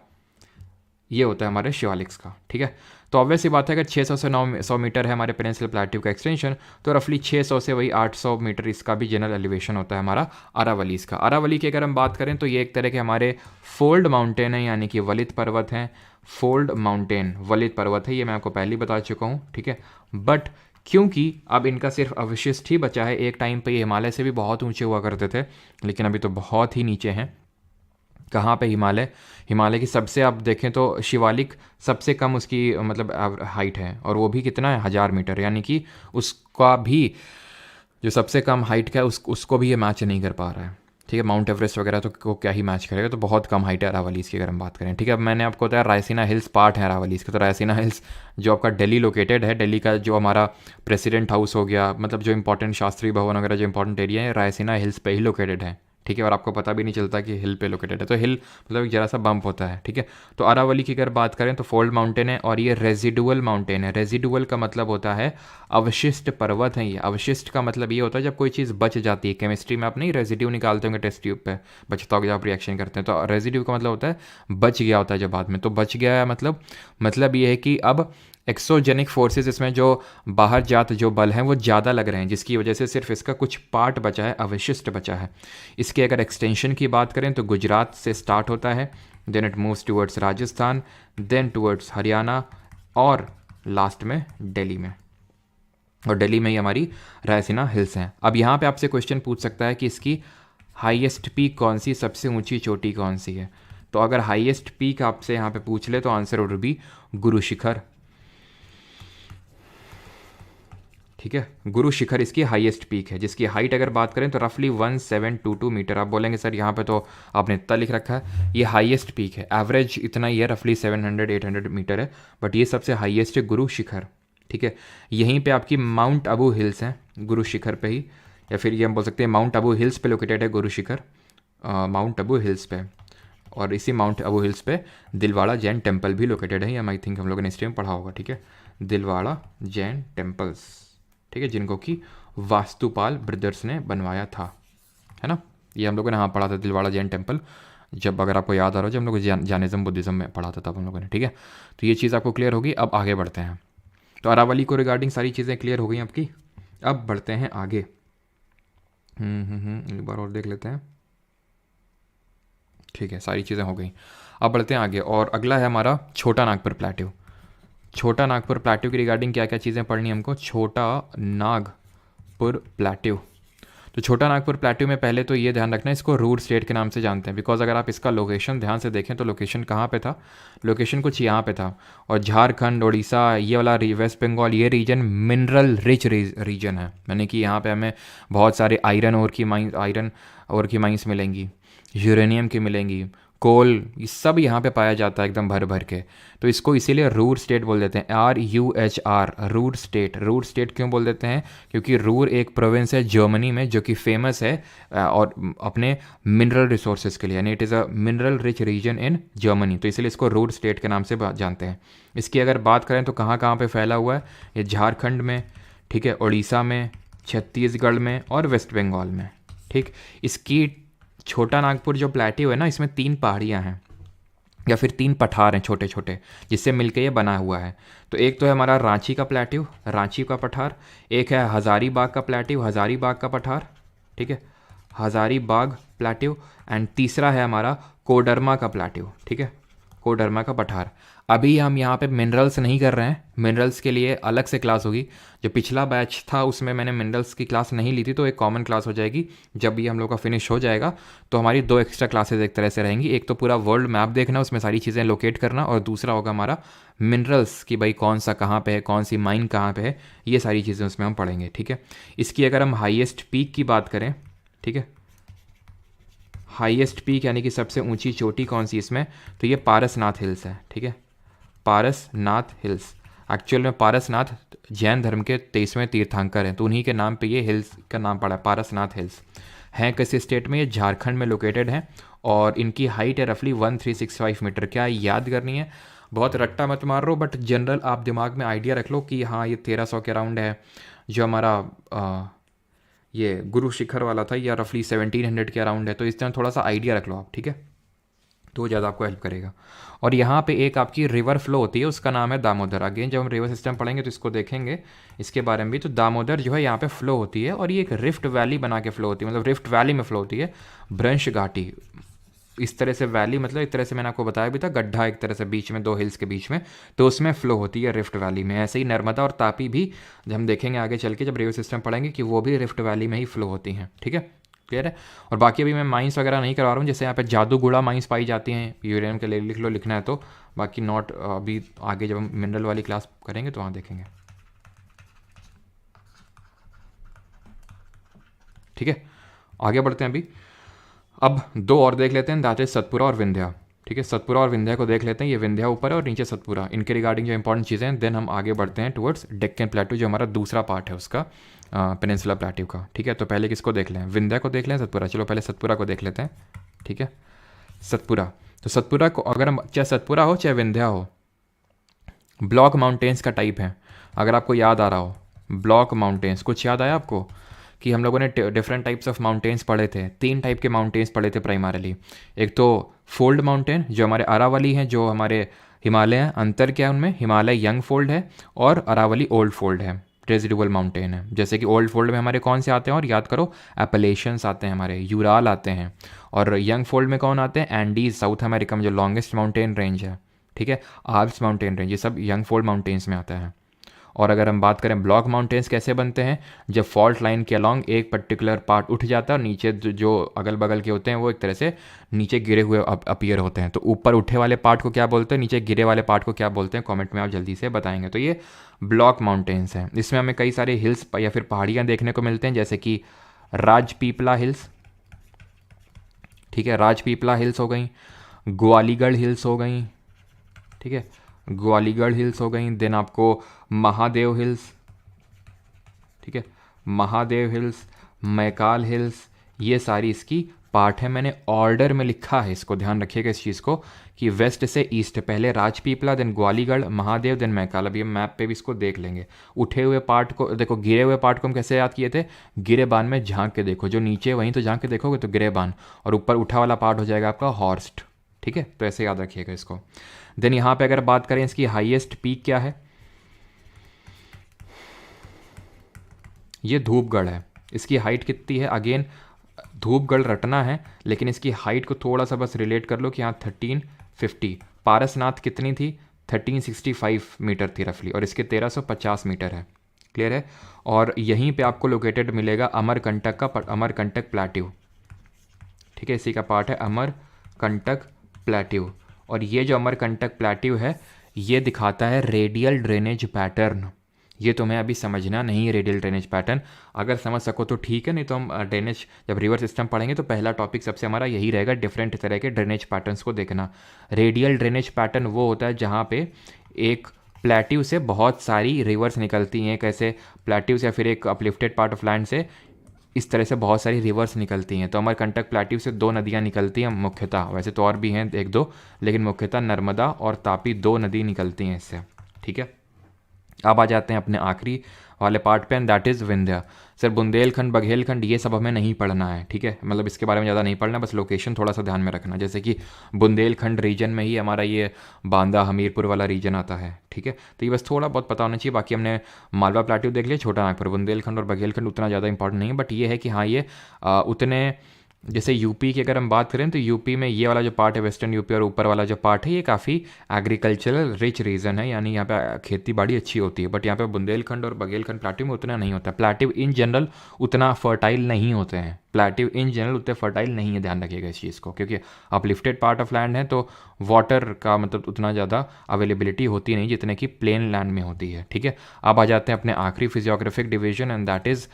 ये होता है हमारे शिवालिक्स का, ठीक है। तो ऑब्वियस सी बात है, अगर 600 से 900 मीटर है हमारे पेनिनसुलर प्लेट्यू का एक्सटेंशन, तो रफली 600 से वही 800 मीटर इसका भी जनरल एलिवेशन होता है हमारा अरावलीज का। अरावली की अगर हम बात करें तो ये एक तरह के हमारे फोल्ड माउंटेन है, यानी कि वलित पर्वत हैं। फोल्ड माउंटेन वलित पर्वत है, ये मैं आपको पहले ही बता चुका हूँ, ठीक है। बट क्योंकि अब इनका सिर्फ अवशिष्ट ही बचा है, एक टाइम पे ये हिमालय से भी बहुत ऊंचे हुआ करते थे, लेकिन अभी तो बहुत ही नीचे हैं। कहाँ पे? हिमालय। हिमालय की सबसे आप देखें तो शिवालिक सबसे कम उसकी मतलब हाइट है, और वो भी कितना है? 1000 मीटर, यानी कि उसका भी जो सबसे कम हाइट का है उसको भी ये मैच नहीं कर पा रहा है, ठीक है। माउंट एवरेस्ट वगैरह तो को क्या ही मैच करेगा, तो बहुत कम हाइट है अरावलीज की अगर हम बात करें, ठीक है। अब मैंने आपको बताया रायसीना हिल्स पार्ट है अरावलीज का। तो रायसीना हिल्स जो आपका दिल्ली लोकेटेड है, दिल्ली का जो हमारा प्रेसिडेंट हाउस हो गया, मतलब जो इंपॉर्टेंट शास्त्री भवन वगैरह जो इंपॉर्टेंट एरिया है रायसीना हिल्स पे ही लोकेटेड है, ठीक है। और आपको पता भी नहीं चलता कि हिल पे लोकेटेड है, तो हिल मतलब एक जरा सा बम्प होता है, ठीक है। तो अरावली की अगर बात करें तो फोल्ड माउंटेन है, और ये रेजिडुअल माउंटेन है। रेजिडुअल का मतलब होता है अवशिष्ट पर्वत है ये। अवशिष्ट का मतलब ये होता है जब कोई चीज़ बच जाती है। केमिस्ट्री में आप नहीं रेजिड्यू निकालते होंगे टेस्ट ट्यूब पे, बचता होगा जब आप रिएक्शन करते हैं, तो रेजिड्यू का मतलब होता है बच गया होता है जब बाद में। तो बच गया है मतलब ये है कि अब एक्सोजेनिक फोर्सेस, इसमें जो बाहर जात जो बल हैं वो ज़्यादा लग रहे हैं, जिसकी वजह से सिर्फ इसका कुछ पार्ट बचा है, अवशिष्ट बचा है। इसके अगर एक्सटेंशन की बात करें तो गुजरात से स्टार्ट होता है, then it moves towards Rajasthan, then towards Haryana, और लास्ट में दिल्ली में। और दिल्ली में ही हमारी रायसीना हिल्स हैं। अब यहाँ पे आपसे क्वेश्चन पूछ सकता है कि इसकी हाईएस्ट पीक कौन सी, सबसे ऊंची चोटी कौन सी है? तो अगर हाईएस्ट पीक आपसे यहाँ पे पूछ ले तो answer would be Guru Shikhar, ठीक है। गुरु शिखर इसकी हाईएस्ट पीक है, जिसकी हाइट अगर बात करें तो रफली 1722 मीटर। आप बोलेंगे सर यहाँ पे तो आपने इतना लिख रखा है, ये हाईएस्ट पीक है, एवरेज इतना ही है, रफली 700-800 मीटर है, बट ये सबसे हाईएस्ट है गुरु शिखर, ठीक है। यहीं पे आपकी माउंट अबू हिल्स हैं गुरु शिखर पे ही, या फिर ये हम बोल सकते हैं माउंट अबू हिल्स पे लोकेटेड है गुरु शिखर, माउंट अबू हिल्स पे। और इसी माउंट अबू हिल्स पे दिलवाड़ा जैन टेम्पल भी लोकेटेड है, ये आई थिंक हम लोगों ने हिस्ट्री में पढ़ा होगा, ठीक है। दिलवाड़ा जैन टेम्पल्स, ठीक है, जिनको कि वास्तुपाल ब्रदर्स ने बनवाया था, है ना। ये हम लोगों ने हाँ पढ़ा था दिलवाड़ा जैन टेम्पल, जब अगर आपको याद आ रहा हो जब हम लोग जैनिज्म बुद्धिज्म में पढ़ा था तब हम लोगों ने, ठीक है। तो ये चीज़ आपको क्लियर होगी। अब आगे बढ़ते हैं। तो अरावली को रिगार्डिंग सारी चीज़ें क्लियर हो गई आपकी। अब बढ़ते हैं आगे। एक बार और देख लेते हैं, ठीक है, सारी चीज़ें हो गई। अब बढ़ते हैं आगे, और अगला है हमारा छोटा नागपुर प्लेट्यू। छोटा नागपुर प्लेट्यू की रिगार्डिंग क्या क्या चीज़ें पढ़नी हमको? छोटा नागपुर प्लेट्यू। तो छोटा नागपुर प्लेट्यू में पहले तो ये ध्यान रखना है, इसको रूर स्टेट के नाम से जानते हैं, बिकॉज अगर आप इसका लोकेशन ध्यान से देखें तो लोकेशन कहाँ पे था? लोकेशन कुछ यहाँ पे था, और झारखंड, उड़ीसा, ये वाला वेस्ट बंगाल, ये रीजन मिनरल रिच रीजन है, यानी कि यहाँ पे हमें बहुत सारे आयरन ओर की माइंस मिलेंगी, यूरेनियम की मिलेंगी, कोल, ये सब यहाँ पे पाया जाता है एकदम भर भर के। तो इसको इसीलिए रूर स्टेट बोल देते हैं, RUHR, Ruhr state. Ruhr state क्यों बोल देते हैं? क्योंकि रूर एक प्रोविंस है जर्मनी में जो कि फेमस है और अपने मिनरल रिसोर्सेज के लिए, यानी it is a mineral rich region in Germany, तो इसलिए इसको रूर स्टेट के नाम से जानते हैं। इसकी अगर बात करें तो कहाँ कहाँ पर फैला हुआ है? ये झारखंड में, ठीक है, उड़ीसा में, छत्तीसगढ़ में और वेस्ट बंगाल में, ठीक। इसकी छोटा नागपुर जो प्लेट्यू है ना, इसमें 3 पहाड़ियाँ हैं या फिर 3 पठार हैं छोटे छोटे, जिससे मिलके ये बना हुआ है। तो एक तो है हमारा रांची का प्लेट्यू, रांची का पठार, एक है हज़ारीबाग का प्लेट्यू, हज़ारीबाग का पठार, ठीक है, हज़ारीबाग प्लेट्यू, एंड तीसरा है हमारा कोडरमा का प्लेट्यू, ठीक है, ट्राकोडर्मा का पठार। अभी हम यहाँ पे मिनरल्स नहीं कर रहे हैं, मिनरल्स के लिए अलग से क्लास होगी। जो पिछला बैच था उसमें मैंने मिनरल्स की क्लास नहीं ली थी, तो एक कॉमन क्लास हो जाएगी। जब भी हम लोग का फिनिश हो जाएगा तो हमारी 2 एक्स्ट्रा क्लासेज एक तरह से रहेंगी। एक तो पूरा वर्ल्ड मैप देखना, उसमें सारी चीज़ें लोकेट करना, और दूसरा होगा हमारा मिनरल्स कि भाई कौन सा कहाँ पे है, कौन सी माइन कहाँ पे है, ये सारी चीज़ें उसमें हम पढ़ेंगे, ठीक है। इसकी अगर हम हाईएस्ट पीक की बात करें, ठीक है, हाईएस्ट पीक यानी कि सबसे ऊंची चोटी कौन सी इसमें, तो ये पारसनाथ हिल्स है, ठीक है, पारसनाथ हिल्स। एक्चुअल में पारसनाथ जैन धर्म के 23वें तीर्थंकर हैं, तो उन्हीं के नाम पे ये हिल्स का नाम पड़ा है, पारसनाथ हिल्स। हैं किस स्टेट में, ये झारखंड में लोकेटेड हैं, और इनकी हाइट है रफली 1365 मीटर। क्या याद करनी है, बहुत रट्टा मत मार रो, बट जनरल आप दिमाग में आइडिया रख लो कि हाँ ये 1300 के अराउंड है। जो हमारा ये गुरु शिखर वाला था या रफली 1700 के अराउंड है, तो इस तरह थोड़ा सा आइडिया रख लो आप, ठीक है, तो ज़्यादा आपको हेल्प करेगा। और यहाँ पे एक आपकी रिवर फ्लो होती है, उसका नाम है दामोदर। अगेन जब हम रिवर सिस्टम पढ़ेंगे तो इसको देखेंगे इसके बारे में भी। तो दामोदर जो है यहाँ पे फ्लो होती है, और ये एक रिफ्ट वैली बना के फ्लो होती है, मतलब रिफ्ट वैली में फ्लो होती है। भ्रंश घाटी इस तरह से वैली, मतलब एक तरह से मैंने आपको बताया भी था, गड्ढा एक तरह से बीच में 2 हिल्स के बीच में, तो उसमें फ्लो होती है रिफ्ट वैली में। ऐसे ही नर्मदा और तापी भी जब हम देखेंगे आगे चल के, जब रिवर सिस्टम पढ़ेंगे, कि वो भी रिफ्ट वैली में ही फ्लो होती हैं, ठीक है, क्लियर है। और बाकी अभी मैं माइंस वगैरह नहीं करवा रहा हूँ, जैसे यहाँ पे जादूगुड़ा माइंस पाई जाती हैं, यूरेनियम के लिए लिख लो, लिखना है तो। बाकी नॉट अभी आगे जब हम मिनरल वाली क्लास करेंगे तो वहाँ देखेंगे, ठीक है। आगे बढ़ते हैं अभी। अब 2 और देख लेते हैं, दैट इज सतपुरा और विंध्या, ठीक है। सतपुरा और विंध्या को देख लेते हैं, ये विंध्या ऊपर है और नीचे सतपुरा, इनके रिगार्डिंग जो इंपॉर्टेंट चीज़ें हैं। देन हम आगे बढ़ते हैं टुवर्ड्स डेक्कन प्लेटू, जो हमारा दूसरा पार्ट है उसका, पेनिनसुला प्लेटू का, ठीक है। तो पहले किसको देख लें, विंध्या को देख लें, सतपुरा। चलो पहले सतपुरा को देख लेते हैं, ठीक है। सतपुरा, तो सतपुरा को अगर हम, चाहे सतपुरा हो चाहे विंध्या हो, ब्लॉक माउंटेन्स का टाइप है। अगर आपको याद आ रहा हो ब्लॉक माउंटेन्स, कुछ याद आया आपको कि हम लोगों ने डिफरेंट टाइप्स ऑफ माउंटेन्स पढ़े थे, 3 टाइप के माउंटेन्स पढ़े थे प्राइमरली। एक तो फोल्ड माउंटेन जो हमारे अरावली हैं, जो हमारे हिमालय हैं, अंतर क्या है उनमें, हिमालय यंग फोल्ड है और अरावली ओल्ड फोल्ड है, रेजिडुअल माउंटेन है। जैसे कि ओल्ड फोल्ड में हमारे कौन से आते हैं, और याद करो, एपलेशियंस आते हैं हमारे, यूराल आते हैं। और यंग फोल्ड में कौन आते हैं, एंडीज, साउथ अमेरिका में जो लॉन्गेस्ट माउंटेन रेंज है, ठीक है, आल्प्स माउंटेन रेंज, ये सब यंग फोल्ड माउंटेन्स में आता है। और अगर हम बात करें ब्लॉक माउंटेन्स कैसे बनते हैं, जब फॉल्ट लाइन के अलॉन्ग एक पर्टिकुलर पार्ट उठ जाता है और नीचे जो अगल बगल के होते हैं वो एक तरह से नीचे गिरे हुए अपीयर होते हैं। तो ऊपर उठे वाले पार्ट को क्या बोलते हैं, नीचे गिरे वाले पार्ट को क्या बोलते हैं, कमेंट में आप जल्दी से बताएंगे। तो ये ब्लॉक माउंटेन्स हैं। इसमें हमें कई सारे हिल्स या फिर पहाड़ियाँ देखने को मिलते हैं, जैसे कि राजपीपला हिल्स, ठीक है, राजपीपला हिल्स हो गई, ग्वालीगढ़ हिल्स हो गई, ठीक है, ग्वालीगढ़ हिल्स हो गई। देन आपको महादेव हिल्स, ठीक है, महादेव हिल्स, मैकाल हिल्स, ये सारी इसकी पार्ट है। मैंने ऑर्डर में लिखा है, इसको ध्यान रखिएगा इस चीज़ को, कि वेस्ट से ईस्ट, पहले राजपीपला, देन ग्वालीगढ़, महादेव, देन मैकाल। अभी हम मैप पे भी इसको देख लेंगे। उठे हुए पार्ट को देखो, गिरे हुए पार्ट को हम कैसे याद किए थे, गिरेबान में झांक के देखो, जो नीचे वहीं तो झांक के देखोगे तो गिरेबान, और ऊपर उठा वाला पार्ट हो जाएगा आपका हॉर्स्ट, ठीक है। तो ऐसे याद रखिएगा इसको। देन यहाँ पे अगर बात करें इसकी हाईएस्ट पीक क्या है, ये धूपगढ़ है। इसकी हाइट कितनी है, अगेन धूपगढ़ रटना है, लेकिन इसकी हाइट को थोड़ा सा बस रिलेट कर लो कि यहाँ 1350। पारसनाथ कितनी थी, 1365 मीटर थी रफली, और इसके 1350 मीटर है, क्लियर है। और यहीं पे आपको लोकेटेड मिलेगा अमरकंटक का, अमरकंटक प्लेट्यू, ठीक है, इसी का पार्ट है अमरकंटक प्लेट्यू। और ये जो अमरकंटक प्लेट्यू है, ये दिखाता है रेडियल ड्रेनेज पैटर्न। ये तुम्हें अभी समझना नहीं है रेडियल ड्रेनेज पैटर्न, अगर समझ सको तो ठीक है, नहीं तो हम ड्रेनेज जब रिवर सिस्टम पढ़ेंगे तो पहला टॉपिक सबसे हमारा यही रहेगा, डिफरेंट तरह के ड्रेनेज पैटर्न्स को देखना। रेडियल ड्रेनेज पैटर्न वो होता है जहाँ पे एक प्लेट्यू से बहुत सारी रिवर्स निकलती हैं, कैसे प्लेट्यू से या फिर एक अपलिफ्टेड पार्ट ऑफ लैंड से इस तरह से बहुत सारी रिवर्स निकलती हैं। तो अमरकंटक प्लेट्यू से 2 नदियाँ निकलती हैं मुख्यतः, वैसे तो और भी हैं 1-2, लेकिन मुख्यतः नर्मदा और तापी 2 नदी निकलती हैं इससे, ठीक है। अब आ जाते हैं अपने आखिरी वाले पार्ट पे, and that is Vindhya. Sir Bundelkhand, Baghelkhand ये सब हमें नहीं पढ़ना है, ठीक है, मतलब इसके बारे में ज़्यादा नहीं पढ़ना, बस लोकेशन थोड़ा सा ध्यान में रखना। जैसे कि बुंदेलखंड रीजन में ही हमारा ये बांदा हमीरपुर वाला रीजन आता है, ठीक है। तो ये बस थोड़ा बहुत पता होना चाहिए। बाकी हमने मालवा प्लेट्यू देख लिया, छोटा नागपुर, बुंदेलखंड और बघेलखंड उतना ज़्यादा इंपॉर्टेंट नहीं है, बट ये है कि हाँ ये उतने जैसे यूपी की अगर हम बात करें तो यूपी में ये वाला जो पार्ट है वेस्टर्न यूपी और ऊपर वाला जो पार्ट है ये काफ़ी एग्रीकल्चरल रिच रीजन है, यानी यहाँ पे खेती बाड़ी अच्छी होती है। बट यहाँ पे बुंदेलखंड और बघेलखंड प्लाट्यू में उतना नहीं होता। प्लाट्यू इन जनरल उतना फर्टाइल नहीं होते हैं, प्लाट्यू इन जनरल उतने फर्टाइल नहीं है, ध्यान रखिएगा इस चीज़ को, क्योंकि अपलिफ्टेड पार्ट ऑफ लैंड है तो वाटर का मतलब उतना ज़्यादा अवेलेबिलिटी होती नहीं जितने की प्लेन लैंड में होती है। ठीक है, अब आ जाते हैं अपने आखिरी physiographic division and that is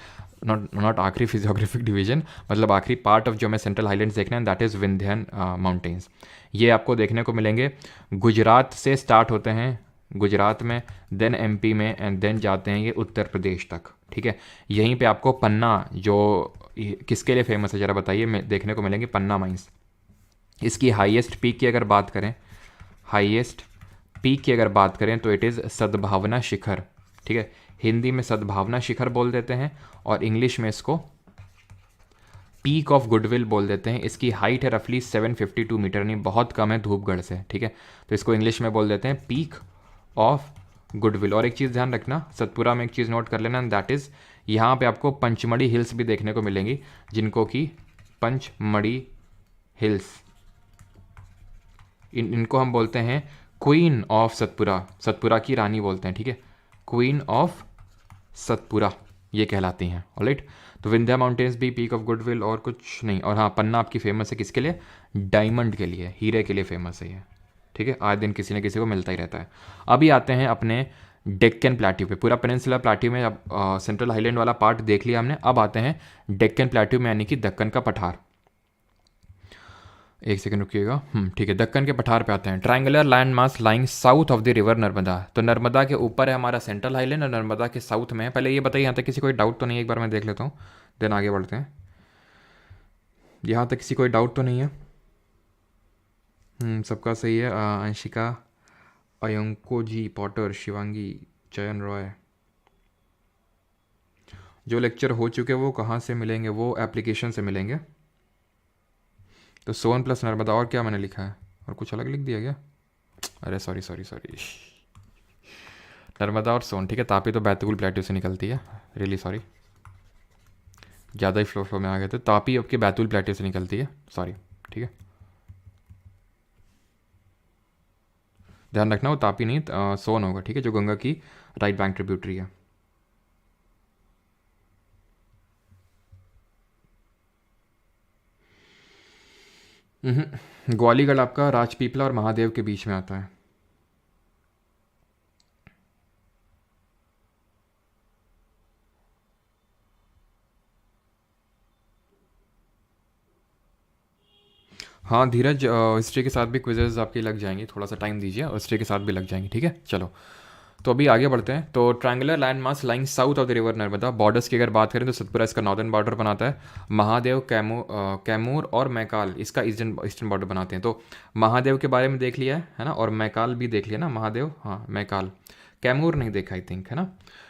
not आखिरी फिजियोग्राफिक डिवीजन, मतलब आखिरी पार्ट ऑफ जो हमें सेंट्रल हाईलैंड्स देखना है, दैट इज़ विंध्यन माउंटेन्स। ये आपको देखने को मिलेंगे, गुजरात से स्टार्ट होते हैं, गुजरात में, देन एमपी में, एंड देन जाते हैं ये उत्तर प्रदेश तक। ठीक है, यहीं पे आपको पन्ना जो किसके लिए फेमस है ज़रा बताइए, देखने को मिलेंगे पन्ना माइंस। इसकी हाईएस्ट पीक की अगर बात करें, हाईएस्ट पीक की अगर बात करें तो इट इज़ सद्भावना शिखर। ठीक है, हिंदी में सद्भावना शिखर बोल देते हैं और इंग्लिश में इसको पीक ऑफ गुडविल बोल देते हैं। इसकी हाइट है रफली 752 मीटर, यानी बहुत कम है धूपगढ़ से। ठीक है, तो इसको इंग्लिश में बोल देते हैं पीक ऑफ गुडविल। और एक चीज़ ध्यान रखना, सतपुरा में एक चीज़ नोट कर लेना, दैट इज़ यहाँ पे आपको पंचमढ़ी हिल्स भी देखने को मिलेंगी, जिनको कि पंचमढ़ी हिल्स, इनको हम बोलते हैं क्वीन ऑफ सतपुरा, सतपुरा की रानी बोलते हैं। ठीक है, क्वीन ऑफ सतपुरा ये कहलाती हैं। ऑलराइट, तो विंध्या माउंटेन्स भी पीक ऑफ गुडविल और कुछ नहीं। और हाँ, पन्ना आपकी फेमस है किसके लिए? डायमंड के लिए, हीरे के लिए फेमस है ये। ठीक है, आज दिन किसी न किसी को मिलता ही रहता है। अभी आते हैं अपने डेक्कन प्लेट्यू पे। पूरा पेनिनसुलर प्लेट्यू में अब सेंट्रल हाईलैंड वाला पार्ट देख लिया हमने। अब आते हैं डेक्कन प्लेट्यू में, यानी कि दक्कन का पठार। एक सेकंड रुकिएगा। ठीक है, दक्कन के पठार पे आते हैं। Triangular land mass lying south of the river Narmada. तो नर्मदा के ऊपर है हमारा सेंट्रल हाईलैंड और नर्मदा के साउथ में है। पहले ये बताइए यहाँ तक किसी कोई डाउट तो नहीं है? एक बार मैं देख लेता हूँ, देन आगे बढ़ते हैं। यहाँ तक किसी कोई डाउट तो नहीं है? सबका सही है। अंशिका, अयंको जी, पॉटर, शिवांगी, चयन रॉय। जो लेक्चर हो चुके वो कहाँ से मिलेंगे? वो एप्लीकेशन से मिलेंगे। तो सोन प्लस नर्मदा, और क्या मैंने लिखा है? और कुछ अलग लिख दिया क्या? अरे सॉरी सॉरी सॉरी, नर्मदा और सोन। ठीक है, तापी तो बैतूल प्लेट्यू से निकलती है, रियली सॉरी, ज़्यादा ही फ्लो में आ गए थे। तापी आपके बैतूल प्लेट्यू से निकलती है, सॉरी। ठीक है, ध्यान रखना वो तापी नहीं सोन होगा। ठीक है, जो गंगा की राइट बैंक ट्रिब्यूटरी है। ग्वालीगढ़ आपका राजपीपला और महादेव के बीच में आता है। हाँ धीरज, हिस्ट्री के साथ भी क्विजेज आपकी लग जाएंगी, थोड़ा सा टाइम दीजिए, हिस्ट्री के साथ भी लग जाएंगी। ठीक है, चलो तो अभी आगे बढ़ते हैं। तो triangular land mass lying south of the river Narmada. Borders की अगर बात करें तो सतपुरा इसका नॉर्दर्न बॉर्डर बनाता है। महादेव, कैमूर और मैकाल इसका ईस्टर्न बॉर्डर बनाते हैं। तो महादेव के बारे में देख लिया है ना, और मैकाल भी देख लिया ना, महादेव, हाँ मैकाल। कैमूर नहीं देखा आई थिंक, है ना।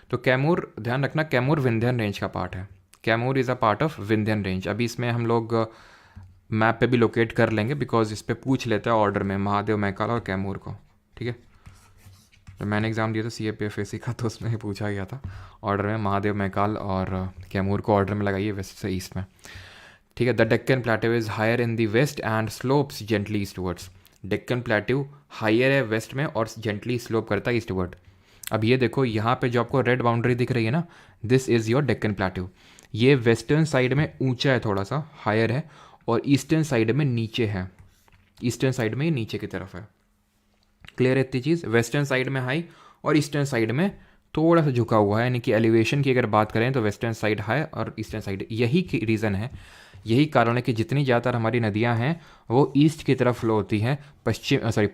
तो कैमूर, ध्यान रखना, कैमूर विंध्यन रेंज का पार्ट है। Kaimur is a part of Vindhyan range. अभी इसमें हम लोग मैप पे भी लोकेट कर लेंगे, बिकॉज इस पर पूछ लेते हैं ऑर्डर में, महादेव, मैकाल और कैमूर को। ठीक है, तो मैंने एग्ज़ाम दिया था CAPFAC का, तो उसमें पूछा गया था ऑर्डर में, महादेव, मैकाल और कैमूर को ऑर्डर में लगाइए वेस्ट से ईस्ट में। ठीक है, the Deccan plateau is higher in the west and slopes gently eastwards. Deccan plateau higher है वेस्ट में और जेंटली स्लोप करता है ईस्टवर्ड। अब ये देखो, यहाँ पे जो आपको रेड बाउंड्री दिख रही है ना, this is your Deccan plateau. ये वेस्टर्न साइड में ऊंचा है, थोड़ा सा हायर है, और ईस्टर्न साइड में नीचे है। ईस्टर्न साइड में ये नीचे की तरफ है। क्लियर है इतनी चीज़? वेस्टर्न साइड में हाई और ईस्टर्न साइड में थोड़ा सा झुका हुआ है, यानी कि एलिवेशन की अगर बात करें तो वेस्टर्न साइड हाई और ईस्टर्न साइड। यही रीज़न है, यही कारण है कि जितनी ज़्यादातर हमारी नदियाँ हैं वो ईस्ट की तरफ फ्लो होती हैं,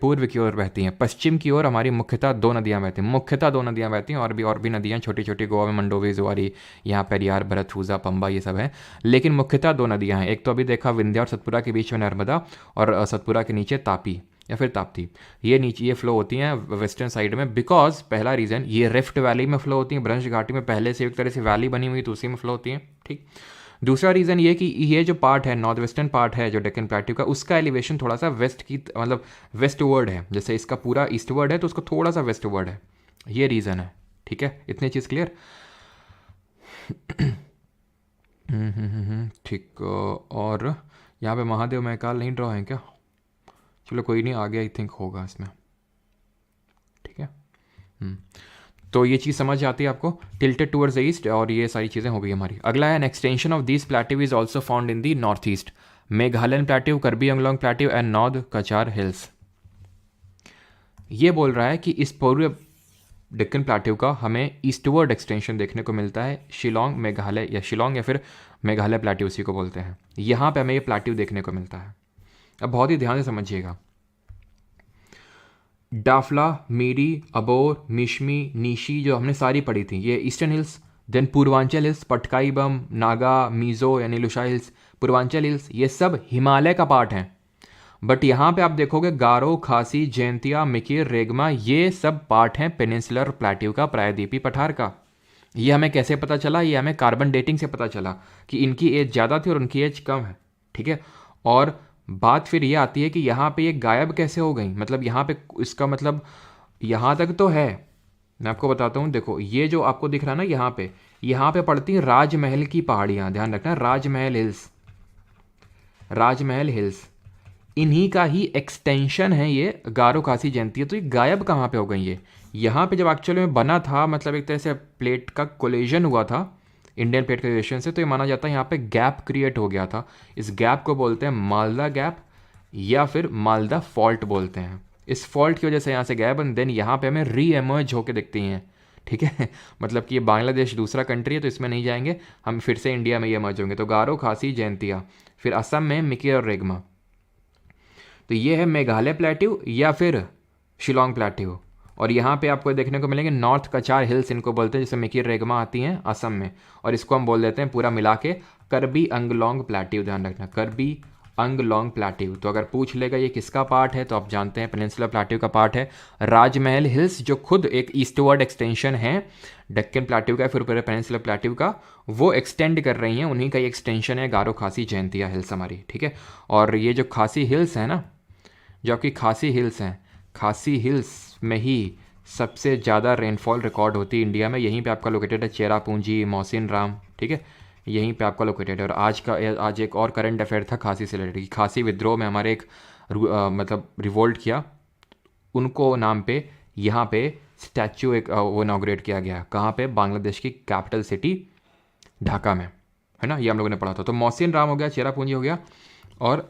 पूर्व की ओर बहती हैं। पश्चिम की ओर हमारी मुख्यतः दो नदियाँ बहती हैं, मुख्यतः दो नदियाँ बहती हैं, और भी नदियाँ छोटी छोटी, गोवा में मंडोवी, जुआरी, यहाँ पेरियार, भरतपूजा, पंबा, ये सब है, लेकिन मुख्यतः दो नदियाँ हैं। एक तो अभी देखा विंध्या और सतपुरा के बीच में नर्मदा, और सतपुरा के नीचे तापी या फिर ताप्ती। ये नीचे ये फ्लो होती हैं वेस्टर्न साइड में, बिकॉज पहला रीज़न ये रिफ्ट वैली में फ्लो होती हैं, ब्रंश घाटी में पहले से एक तरह से वैली बनी हुई तो उसी में फ्लो होती हैं। ठीक, दूसरा रीज़न ये कि ये जो पार्ट है, नॉर्थ वेस्टर्न पार्ट है जो डेक्कन प्लेट्यू का, उसका एलिवेशन थोड़ा सा वेस्ट की, मतलब वेस्टवर्ड है। जैसे इसका पूरा ईस्टवर्ड है तो उसको थोड़ा सा वेस्टवर्ड है, ये रीज़न है। ठीक है, इतनी चीज़ क्लियर? ठीक, और यहाँ पे महादेव महाकाल नहीं ड्रॉ है क्या? चलो कोई नहीं, आगे आई थिंक होगा इसमें, ठीक है। तो ये चीज़ समझ आती है आपको, टिल्टेड टूवर्ड्स द ईस्ट, और ये सारी चीज़ें हो गई हमारी। अगला है an extension of this plateau is also found in the north east, Meghalayan plateau, Karbi Anglong plateau and north Cachar hills. ये बोल रहा है कि इस पूरे डेक्कन प्लेट्यू का हमें ईस्टवर्ड एक्सटेंशन देखने को मिलता है, शिलोंग मेघालय, या शिलोंग या फिर मेघालय प्लेट्यू उसी को बोलते हैं। यहाँ पे हमें ये प्लेट्यू देखने को मिलता है। अब बहुत ही ध्यान से समझिएगा, डाफला, मीरी, अबोर, मिशमी, नीशी जो हमने सारी पढ़ी थी, ये eastern hills. Then Purvanchal hills, Patkai Bum, Naga, Mizo यानी लुशा हिल्स, पूर्वांचल हिल्स, ये सब हिमालय का पार्ट है। बट यहाँ पे आप देखोगे गारो, खासी, जैंतिया, मिकिर, रेगमा, ये सब पार्ट हैं पेनिनसुलर प्लेट्यू का, प्रायद्वीपीय पठार का। ये हमें कैसे पता चला? ये हमें कार्बन डेटिंग से पता चला कि इनकी एज ज़्यादा थी और उनकी एज कम है, ठीक है। और बात फिर ये आती है कि यहाँ पे ये गायब कैसे हो गई, मतलब यहाँ पे इसका मतलब यहाँ तक तो है, मैं आपको बताता हूँ। देखो ये जो आपको दिख रहा है ना, यहाँ पे पड़ती हैं राजमहल की पहाड़ियाँ, ध्यान रखना, राजमहल हिल्स, राजमहल हिल्स, इन्हीं का ही एक्सटेंशन है ये गारो, खासी, जयंती। तो ये गायब कहाँ पे हो गई? ये यहाँ पे जब एक्चुअली में बना था, मतलब एक तरह से प्लेट का कोलिजन हुआ था इंडियन प्लेट के रिलेशन से, तो ये माना जाता है यहाँ पे गैप क्रिएट हो गया था। इस गैप को बोलते हैं मालदा गैप या फिर मालदा फॉल्ट बोलते हैं। इस फॉल्ट की वजह से यहाँ से गैप, एंड देन यहाँ पे हमें री एमर्ज होकर दिखती हैं, ठीक है। मतलब कि ये बांग्लादेश दूसरा कंट्री है तो इसमें नहीं जाएंगे हम, फिर से इंडिया में ये एमर्ज होंगे। तो गारो, खासी, जयंतिया, फिर असम में मिकी और रेगमा। तो ये है मेघालय प्लेट्यू या फिर शिलोंग प्लेट्यू। और यहाँ पे आपको देखने को मिलेंगे नॉर्थ कचार हिल्स, इनको बोलते हैं, जैसे मिकी रेगमा आती हैं असम में, और इसको हम बोल देते हैं पूरा मिला के कर्बी अंगलोंग प्लेट्यू। ध्यान रखना, कर्बी अंगलोंग प्लेट्यू। तो अगर पूछ लेगा ये किसका पार्ट है, तो आप जानते हैं पेनिनसुलर प्लेट्यू का पार्ट है। राजमहल हिल्स जो खुद एक ईस्टवर्ड एक्सटेंशन है डेक्कन प्लेट्यू का, फिर पूरे पेनिनसुलर प्लेट्यू का, वो एक्सटेंड कर रही हैं, उन्हीं का ही एक्सटेंशन है गारो, खासी, जयंतिया हिल्स हमारी, ठीक है। और ये जो खासी हिल्स है ना, जो आपकी खासी हिल्स हैं, खासी हिल्स में ही सबसे ज़्यादा रेनफॉल रिकॉर्ड होती है इंडिया में। यहीं पे आपका लोकेटेड है चेरापूंजी, मोहसिन राम, ठीक है, यहीं पे आपका लोकेटेड है। और आज एक और करंट अफेयर था खासी से रिलेटेड, खासी विद्रोह में हमारे एक मतलब रिवोल्ट किया, उनको नाम पे यहाँ पे स्टैचू एक वो इनॉग्रेट किया गया। कहाँ पे? बांग्लादेश की कैपिटल सिटी ढाका में, है ना, ये हम लोगों ने पढ़ा था। तो मोहसिन राम हो गया, चेरापूंजी हो गया, और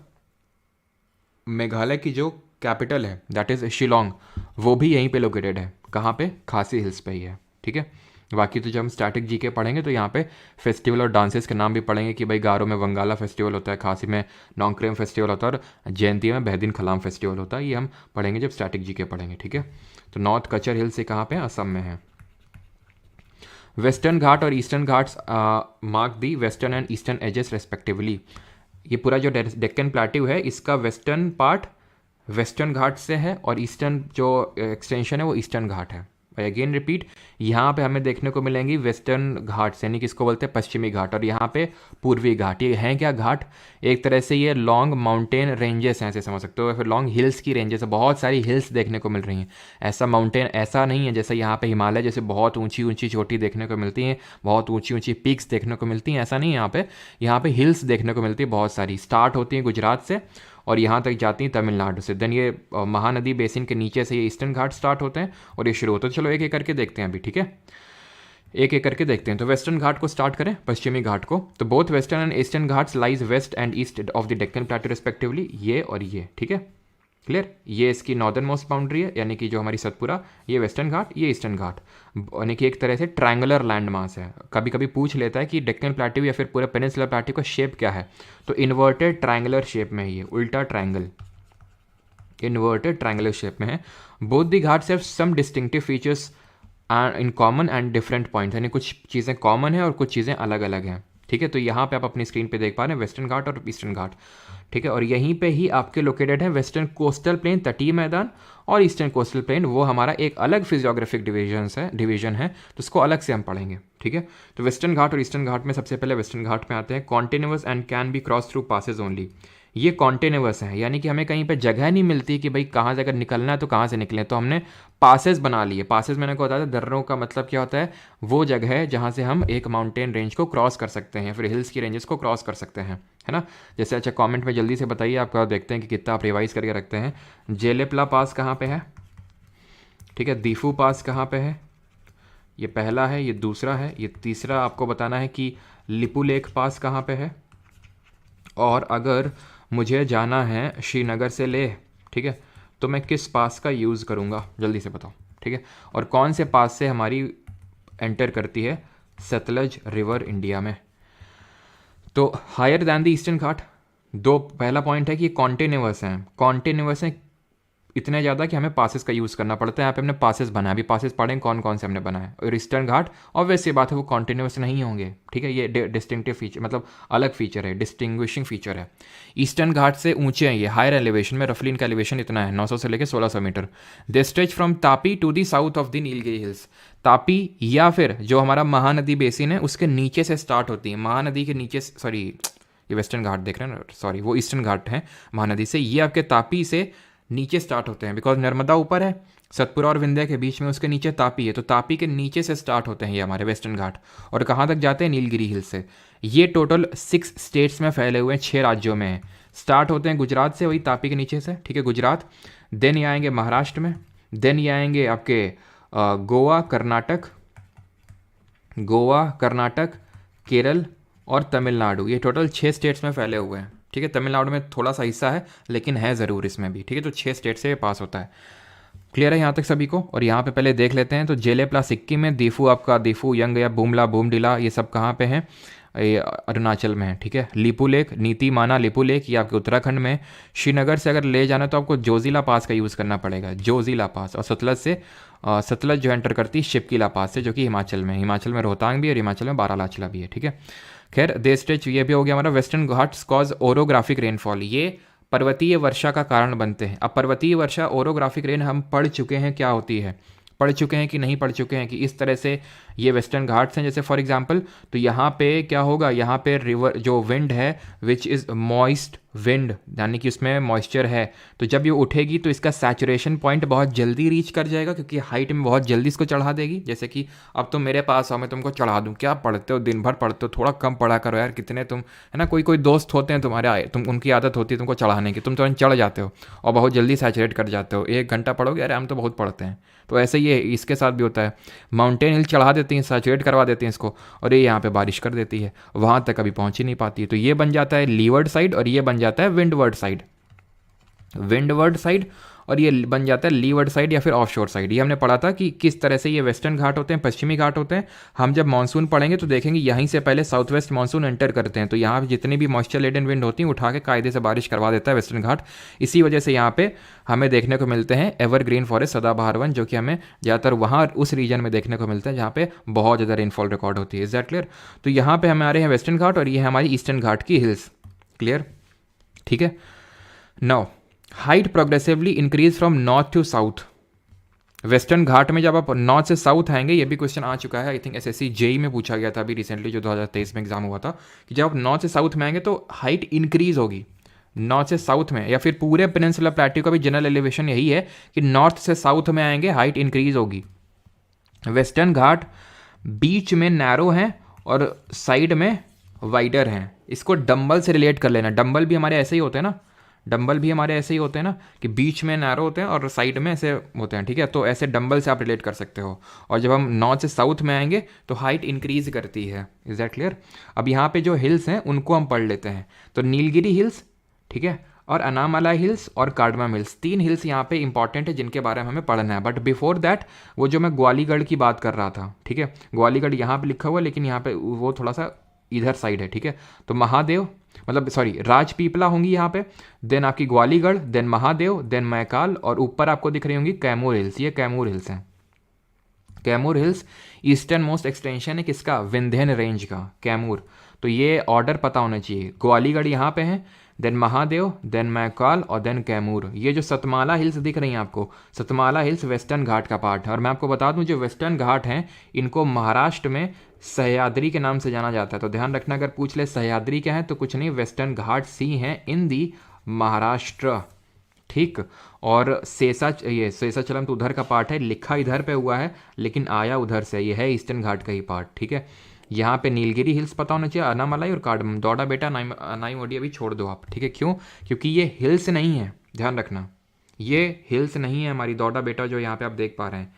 मेघालय की जो कैपिटल है दैट इज़ शिलोंग, वो भी यहीं पे लोकेटेड है। कहाँ पे? खासी हिल्स पे ही है, ठीक है। बाकी तो जब हम स्टैटिक जीके पढ़ेंगे तो यहाँ पे फेस्टिवल और डांसेस के नाम भी पढ़ेंगे कि भाई गारो में वंगाला फेस्टिवल होता है, खासी में नोंगक्रेम फेस्टिवल होता है, और जयंती में बहदीन खलाम फेस्टिवल होता है। ये हम पढ़ेंगे जब स्टैटिक जीके पढ़ेंगे, ठीक है। तो नॉर्थ कचर हिल्स से कहाँ पे? असम में है। वेस्टर्न घाट और Eastern Ghats mark the western and eastern edges respectively. ये पूरा जो डेक्कन प्लेट्यू है, इसका वेस्टर्न पार्ट वेस्टर्न घाट से है, और ईस्टर्न जो एक्सटेंशन है वो ईस्टर्न घाट है। अगेन रिपीट, यहाँ पे हमें देखने को मिलेंगी वेस्टर्न घाट, यानी कि इसको बोलते हैं पश्चिमी घाट, और यहाँ पे पूर्वी घाट। ये हैं क्या घाट? एक तरह से ये लॉन्ग माउंटेन रेंजेस हैं, ऐसे समझ सकते हो, फिर लॉन्ग हिल्स की रेंजेस है, बहुत सारी हिल्स देखने को मिल रही हैं। ऐसा माउंटेन ऐसा नहीं है जैसे यहाँ पे हिमालय जैसे बहुत ऊंची ऊंची चोटी देखने को मिलती हैं, बहुत ऊंची ऊंची पीक्स देखने को मिलती हैं, ऐसा नहीं है। यहाँ पे हिल्स देखने को मिलती है बहुत सारी, स्टार्ट होती हैं गुजरात से और यहाँ तक जाती हैं तमिलनाडु से। देन ये महानदी बेसिन के नीचे से ये ईस्टर्न घाट स्टार्ट होते हैं और ये शुरू होते हैं। चलो एक एक करके देखते हैं अभी, ठीक है, एक एक करके देखते हैं। तो वेस्टर्न घाट को स्टार्ट करें, पश्चिमी घाट को। तो both Western and Eastern Ghats lies west and east of the Deccan plateau respectively, ये और ये, ठीक है, क्लियर। ये इसकी नॉर्दर्न मोस्ट बाउंड्री है, यानी कि जो हमारी सतपुरा, ये वेस्टर्न घाट, ये ईस्टर्न घाट, यानी कि एक तरह से ट्रायंगुलर लैंड मास है। कभी कभी पूछ लेता है कि डेक्कन प्लेट्यू या फिर पूरे पेनिनसुलर प्लेट्यू का शेप क्या है, तो इन्वर्टेड ट्रायंगुलर शेप में है, ये उल्टा ट्रायंगल, इन्वर्टेड ट्रायंगुलर शेप में है। Both the Ghats have some distinctive features in common and different points, यानी कुछ चीज़ें कॉमन है और कुछ चीज़ें अलग अलग हैं, ठीक है। तो यहाँ पे आप अपनी स्क्रीन पे देख पा रहे हैं वेस्टर्न घाट और ईस्टर्न घाट, ठीक है। और यहीं पे ही आपके लोकेटेड है वेस्टर्न कोस्टल प्लेन, तटीय मैदान, और ईस्टर्न कोस्टल प्लेन, वो हमारा एक अलग फिजियोग्राफिक डिवीजन है, तो उसको अलग से हम पढ़ेंगे, ठीक है। तो वेस्टर्न घाट और ईस्टर्न घाट में सबसे पहले वेस्टर्न घाट में आते हैं। Continuous and can be cross through passes only, ये कॉन्टिन्यूअस हैं, यानी कि हमें कहीं पे जगह नहीं मिलती कि भाई कहाँ से अगर निकलना है तो कहाँ से निकलें, तो हमने पासेस बना लिए। पासेस मैंने को बताया था, दर्रों का मतलब क्या होता है, वो जगह है जहाँ से हम एक माउंटेन रेंज को क्रॉस कर सकते हैं, फिर हिल्स की रेंजेस को क्रॉस कर सकते हैं, है ना। जैसे अच्छा कमेंट में जल्दी से बताइए, आपका देखते हैं कि कितना आप रिवाइज करके रखते हैं। जेलेपला पास कहाँ पे है, ठीक है। दीफू पास कहाँ पे है, ये पहला है, ये दूसरा है, ये तीसरा आपको बताना है कि लिपुलेख पास कहाँ पे है। और अगर मुझे जाना है श्रीनगर से लेह, ठीक है, तो मैं किस पास का यूज़ करूँगा, जल्दी से बताओ, ठीक है। और कौन से पास से हमारी एंटर करती है सतलज रिवर इंडिया में। तो हायर दैन द ईस्टर्न घाट, दो पहला पॉइंट है कि कॉन्टिन्यूअस हैं, कॉन्टिन्यूअस हैं इतने ज़्यादा कि हमें पासेस का यूज़ करना पड़ता है। यहाँ पे हमने पासेस बनाया, अभी पासेस पढ़ें कौन कौन से हमने बनाए। और ईस्टर्न घाट ऑब्वियस सी बात है वो कॉन्टिन्यूअस नहीं होंगे, ठीक है, ये डिस्टिंक्टिव फीचर मतलब अलग फीचर है, डिस्टिंग्विशिंग फीचर है। ईस्टर्न घाट से ऊंचे हैं ये, हायर एलिवेशन में, रफली इनका एलिवेशन इतना है 900 से लेकर 1600 metre. They stretch from Tapi to the south of the Nilgiri hills. Tapi या फिर जो हमारा महानदी बेसिन है उसके नीचे से स्टार्ट होती है, महानदी के नीचे, सॉरी ये वेस्टर्न घाट देख रहे हैं ना, सॉरी वो ईस्टर्न घाट है महानदी से, ये आपके तापी से नीचे स्टार्ट होते हैं, बिकॉज नर्मदा ऊपर है, सतपुरा और विंध्या के बीच में उसके नीचे तापी है, तो तापी के नीचे से स्टार्ट होते हैं ये हमारे वेस्टर्न घाट। और कहाँ तक जाते हैं, नीलगिरी हिल से। ये टोटल 6 स्टेट्स में फैले हुए हैं, 6 राज्यों में हैं। स्टार्ट होते हैं गुजरात से, वही तापी के नीचे से, ठीक है, गुजरात। देन ये आएंगे महाराष्ट्र में, देन ये आएंगे आपके गोवा कर्नाटक केरल और तमिलनाडु। ये टोटल 6 स्टेट्स में फैले हुए हैं, ठीक है। तमिलनाडु में थोड़ा सा हिस्सा है लेकिन है ज़रूर इसमें भी, ठीक है। तो 6 स्टेट से पास होता है। क्लियर है यहाँ तक सभी को। और यहाँ पे पहले देख लेते हैं, तो जेलेप्ला सिक्किम में, दीफू आपका दीफू यंग या बुमला बूमडिला ये सब कहाँ पे हैं, ये अरुणाचल में है, ठीक है। लिपुलेख नीति माना लिपुलेख ये आपके उत्तराखंड में। श्रीनगर से अगर ले जाना तो आपको जोजिला पास का यूज़ करना पड़ेगा, जोजिला पास। और सतलज से सतलज जो एंटर करती है शिपकिला पास से, जो कि हिमाचल में, हिमाचल में रोहतांग भी और हिमाचल में बारालाचला भी है, ठीक है। खैर दे स्ट्रेच ये भी हो गया हमारा। Western Ghats cause orographic rainfall, ये पर्वतीय वर्षा का कारण बनते हैं। अब पर्वतीय वर्षा ओरोग्राफिक रेन हम पढ़ चुके हैं क्या होती है, पढ़ चुके हैं कि नहीं पढ़ चुके हैं, कि इस तरह से ये वेस्टर्न घाट्स हैं, जैसे फॉर एग्जांपल, तो यहाँ पे क्या होगा, यहाँ पे रिवर जो विंड है विच इज़ मॉइस्ट विंड, यानी कि उसमें मॉइस्चर है, तो जब ये उठेगी तो इसका सैचुरेशन पॉइंट बहुत जल्दी रीच कर जाएगा, क्योंकि हाइट में बहुत जल्दी इसको चढ़ा देगी। जैसे कि अब तुम मेरे पास आओ, मैं तुमको चढ़ा दूँ, क्या पढ़ते हो, दिन भर पढ़ते हो, थोड़ा कम पढ़ा करो यार, कितने तुम, है ना। कोई कोई दोस्त होते हैं तुम्हारे आए, तुम उनकी आदत होती है तुमको चढ़ाने की, तुम तुरंत चढ़ जाते हो और बहुत जल्दी सैचुरेट कर जाते हो। 1 घंटा पढ़ोगे, अरे हम तो बहुत पढ़ते हैं। तो ऐसे ही इसके साथ भी होता है, माउंटेन हिल चढ़ा देती हैं, सैचुरेट करवा देती हैं इसको, और ये यहाँ पे बारिश कर देती है, वहाँ तक कभी पहुँच ही नहीं पाती है। तो ये बन जाता है लीवर्ड साइड और ये बन जाता है विंडवर्ड साइड, विंडवर्ड साइड, और ये बन जाता है लीवर्ड साइड या फिर ऑफशोर साइड। ये हमने पढ़ा था कि किस तरह से ये वेस्टर्न घाट होते हैं, पश्चिमी घाट होते हैं। हम जब मानसून पढ़ेंगे तो देखेंगे यहीं से पहले साउथ वेस्ट मानसून एंटर करते हैं, तो यहाँ पे जितनी भी मॉइस्चर लेडन विंड होती हैं उठा के कायदे से बारिश करवा देता है वेस्टर्न घाट। इसी वजह से यहाँ पे हमें देखने को मिलते हैं एवरग्रीन फॉरेस्ट, सदाबहार वन, जो कि हमें ज़्यादातर वहाँ उस रीजन में देखने को मिलता है जहाँ पे बहुत ज़्यादा रेनफॉल रिकॉर्ड होती है। Is that clear. तो यहाँ पे हमारे हैं वेस्टर्न घाट और ये है हमारी ईस्टर्न घाट की हिल्स। क्लियर, ठीक है। Now height progressively increase from north to south. Western Ghat में जब आप नॉर्थ से साउथ आएंगे, ये भी क्वेश्चन आ चुका है, आई थिंक एसएससी जेई में पूछा गया था अभी रिसेंटली, जो 2023 में एग्जाम हुआ था, कि जब आप नॉर्थ से साउथ में आएंगे तो हाइट इंक्रीज होगी नॉर्थ से साउथ में, या फिर पूरे पेनिनसुला प्लेट्यू का भी जनरल एलिवेशन यही है कि नॉर्थ से साउथ में आएंगे हाइट इंक्रीज होगी। वेस्टर्न घाट बीच में नैरो हैं और साइड में वाइडर हैं। इसको डंबल से रिलेट कर लेना, डंबल भी हमारे ऐसे ही होते हैं ना, डंबल भी हमारे ऐसे ही होते हैं ना, कि बीच में नैरो होते हैं और साइड में ऐसे होते हैं, ठीक है। तो ऐसे डंबल से आप रिलेट कर सकते हो। और जब हम नॉर्थ से साउथ में आएंगे तो हाइट इंक्रीज करती है। Is that clear. अब यहाँ पे जो हिल्स हैं उनको हम पढ़ लेते हैं। तो नीलगिरी हिल्स, ठीक है, और अनामालाई हिल्स और कार्डमम हिल्स, 3 हिल्स यहाँ पे इंपॉर्टेंट है जिनके बारे में हमें पढ़ना है। बट बिफोर दैट वो जो मैं ग्वालीगढ़ की बात कर रहा था, ठीक है, ग्वालीगढ़ यहाँ पे लिखा हुआ है लेकिन यहाँ पे वो थोड़ा सा इधर साइड है, ठीक है। तो महादेव मतलब सॉरी राजपीपला होंगी यहाँ पे, देन आपकी ग्वालीगढ़, देन महादेव, देन मैकाल, और ऊपर आपको दिख रही होंगी कैमूर हिल्स। ये कैमूर हिल्स हैं। Kaimur hills eastern most extension है किसका, विंध्यन रेंज का, कैमूर। तो ये ऑर्डर पता होना चाहिए। ग्वालीगढ़ यहाँ पे है, देन महादेव, देन मैकाल और देन कैमूर। ये जो सतमाला हिल्स दिख रही हैं आपको, सतमाला हिल्स वेस्टर्न घाट का पार्ट है। और मैं आपको बता दूं जो वेस्टर्न घाट हैं इनको महाराष्ट्र में सह्याद्री के नाम से जाना जाता है। तो ध्यान रखना, अगर पूछ ले सह्याद्री क्या है तो कुछ नहीं, वेस्टर्न घाट सी हैं इन दी महाराष्ट्र, ठीक। और ये शेषाचलम तो उधर का पार्ट है, लिखा इधर पे हुआ है लेकिन आया उधर से, ये है ईस्टर्न घाट का ही पार्ट, ठीक है। यहाँ पे नीलगिरी हिल्स पता होना चाहिए, अनामलाई और कार्डमम, दौड़ा बेटा अनाईमोडी अभी छोड़ दो आप, ठीक है। क्यों? क्योंकि ये हिल्स नहीं है, ध्यान रखना, ये हिल्स नहीं है हमारी दौड़ा बेटा जो यहाँ पे आप देख पा रहे हैं।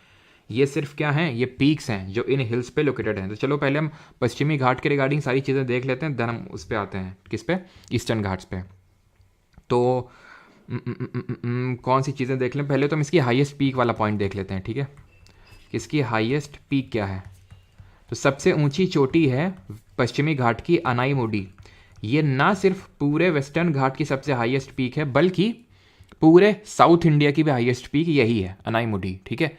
ये सिर्फ क्या हैं, ये पीक्स हैं जो इन हिल्स पे लोकेटेड हैं। तो चलो पहले हम पश्चिमी घाट के रिगार्डिंग सारी चीज़ें देख लेते हैं, देन हम उस पर आते हैं, किस पे, ईस्टर्न घाट्स पे। तो कौन सी चीज़ें देख लें, पहले तो हम इसकी हाईएस्ट पीक वाला पॉइंट देख लेते हैं, ठीक है। इसकी हाईएस्ट पीक क्या है, तो सबसे ऊंची चोटी है पश्चिमी घाट की अनाईमुडी। ये ना सिर्फ पूरे वेस्टर्न घाट की सबसे हाईएस्ट पीक है बल्कि पूरे साउथ इंडिया की भी हाईएस्ट पीक यही है, अनाईमुडी, ठीक है।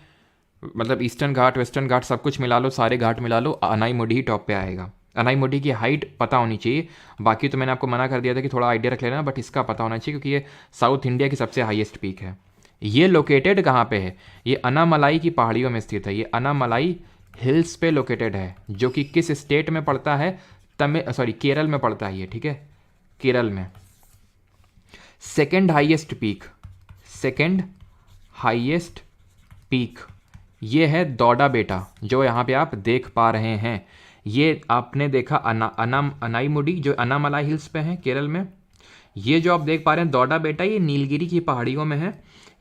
मतलब ईस्टर्न घाट वेस्टर्न घाट सब कुछ मिला लो, सारे घाट मिला लो, अनाईमुडी ही टॉप पे आएगा। अनाईमुडी की हाइट पता होनी चाहिए, बाकी तो मैंने आपको मना कर दिया था कि थोड़ा आइडिया रख लेना, बट इसका पता होना चाहिए क्योंकि ये साउथ इंडिया की सबसे हाईएस्ट पीक है। ये लोकेटेड कहाँ पे है, ये अनामलाई की पहाड़ियों में स्थित है। ये अनामलाई हिल्स पे लोकेटेड है जो कि किस स्टेट में पड़ता है, केरल में पड़ता है ये, ठीक है, केरल में। सेकेंड हाईएस्ट पीक ये है दौड़ा बेटा जो यहाँ पे आप देख पा रहे हैं। ये आपने देखा अनाईमुडी जो अनामलाई हिल्स पे है केरल में। ये जो आप देख पा रहे हैं दौड़ा बेटा, ये नीलगिरी की पहाड़ियों में है।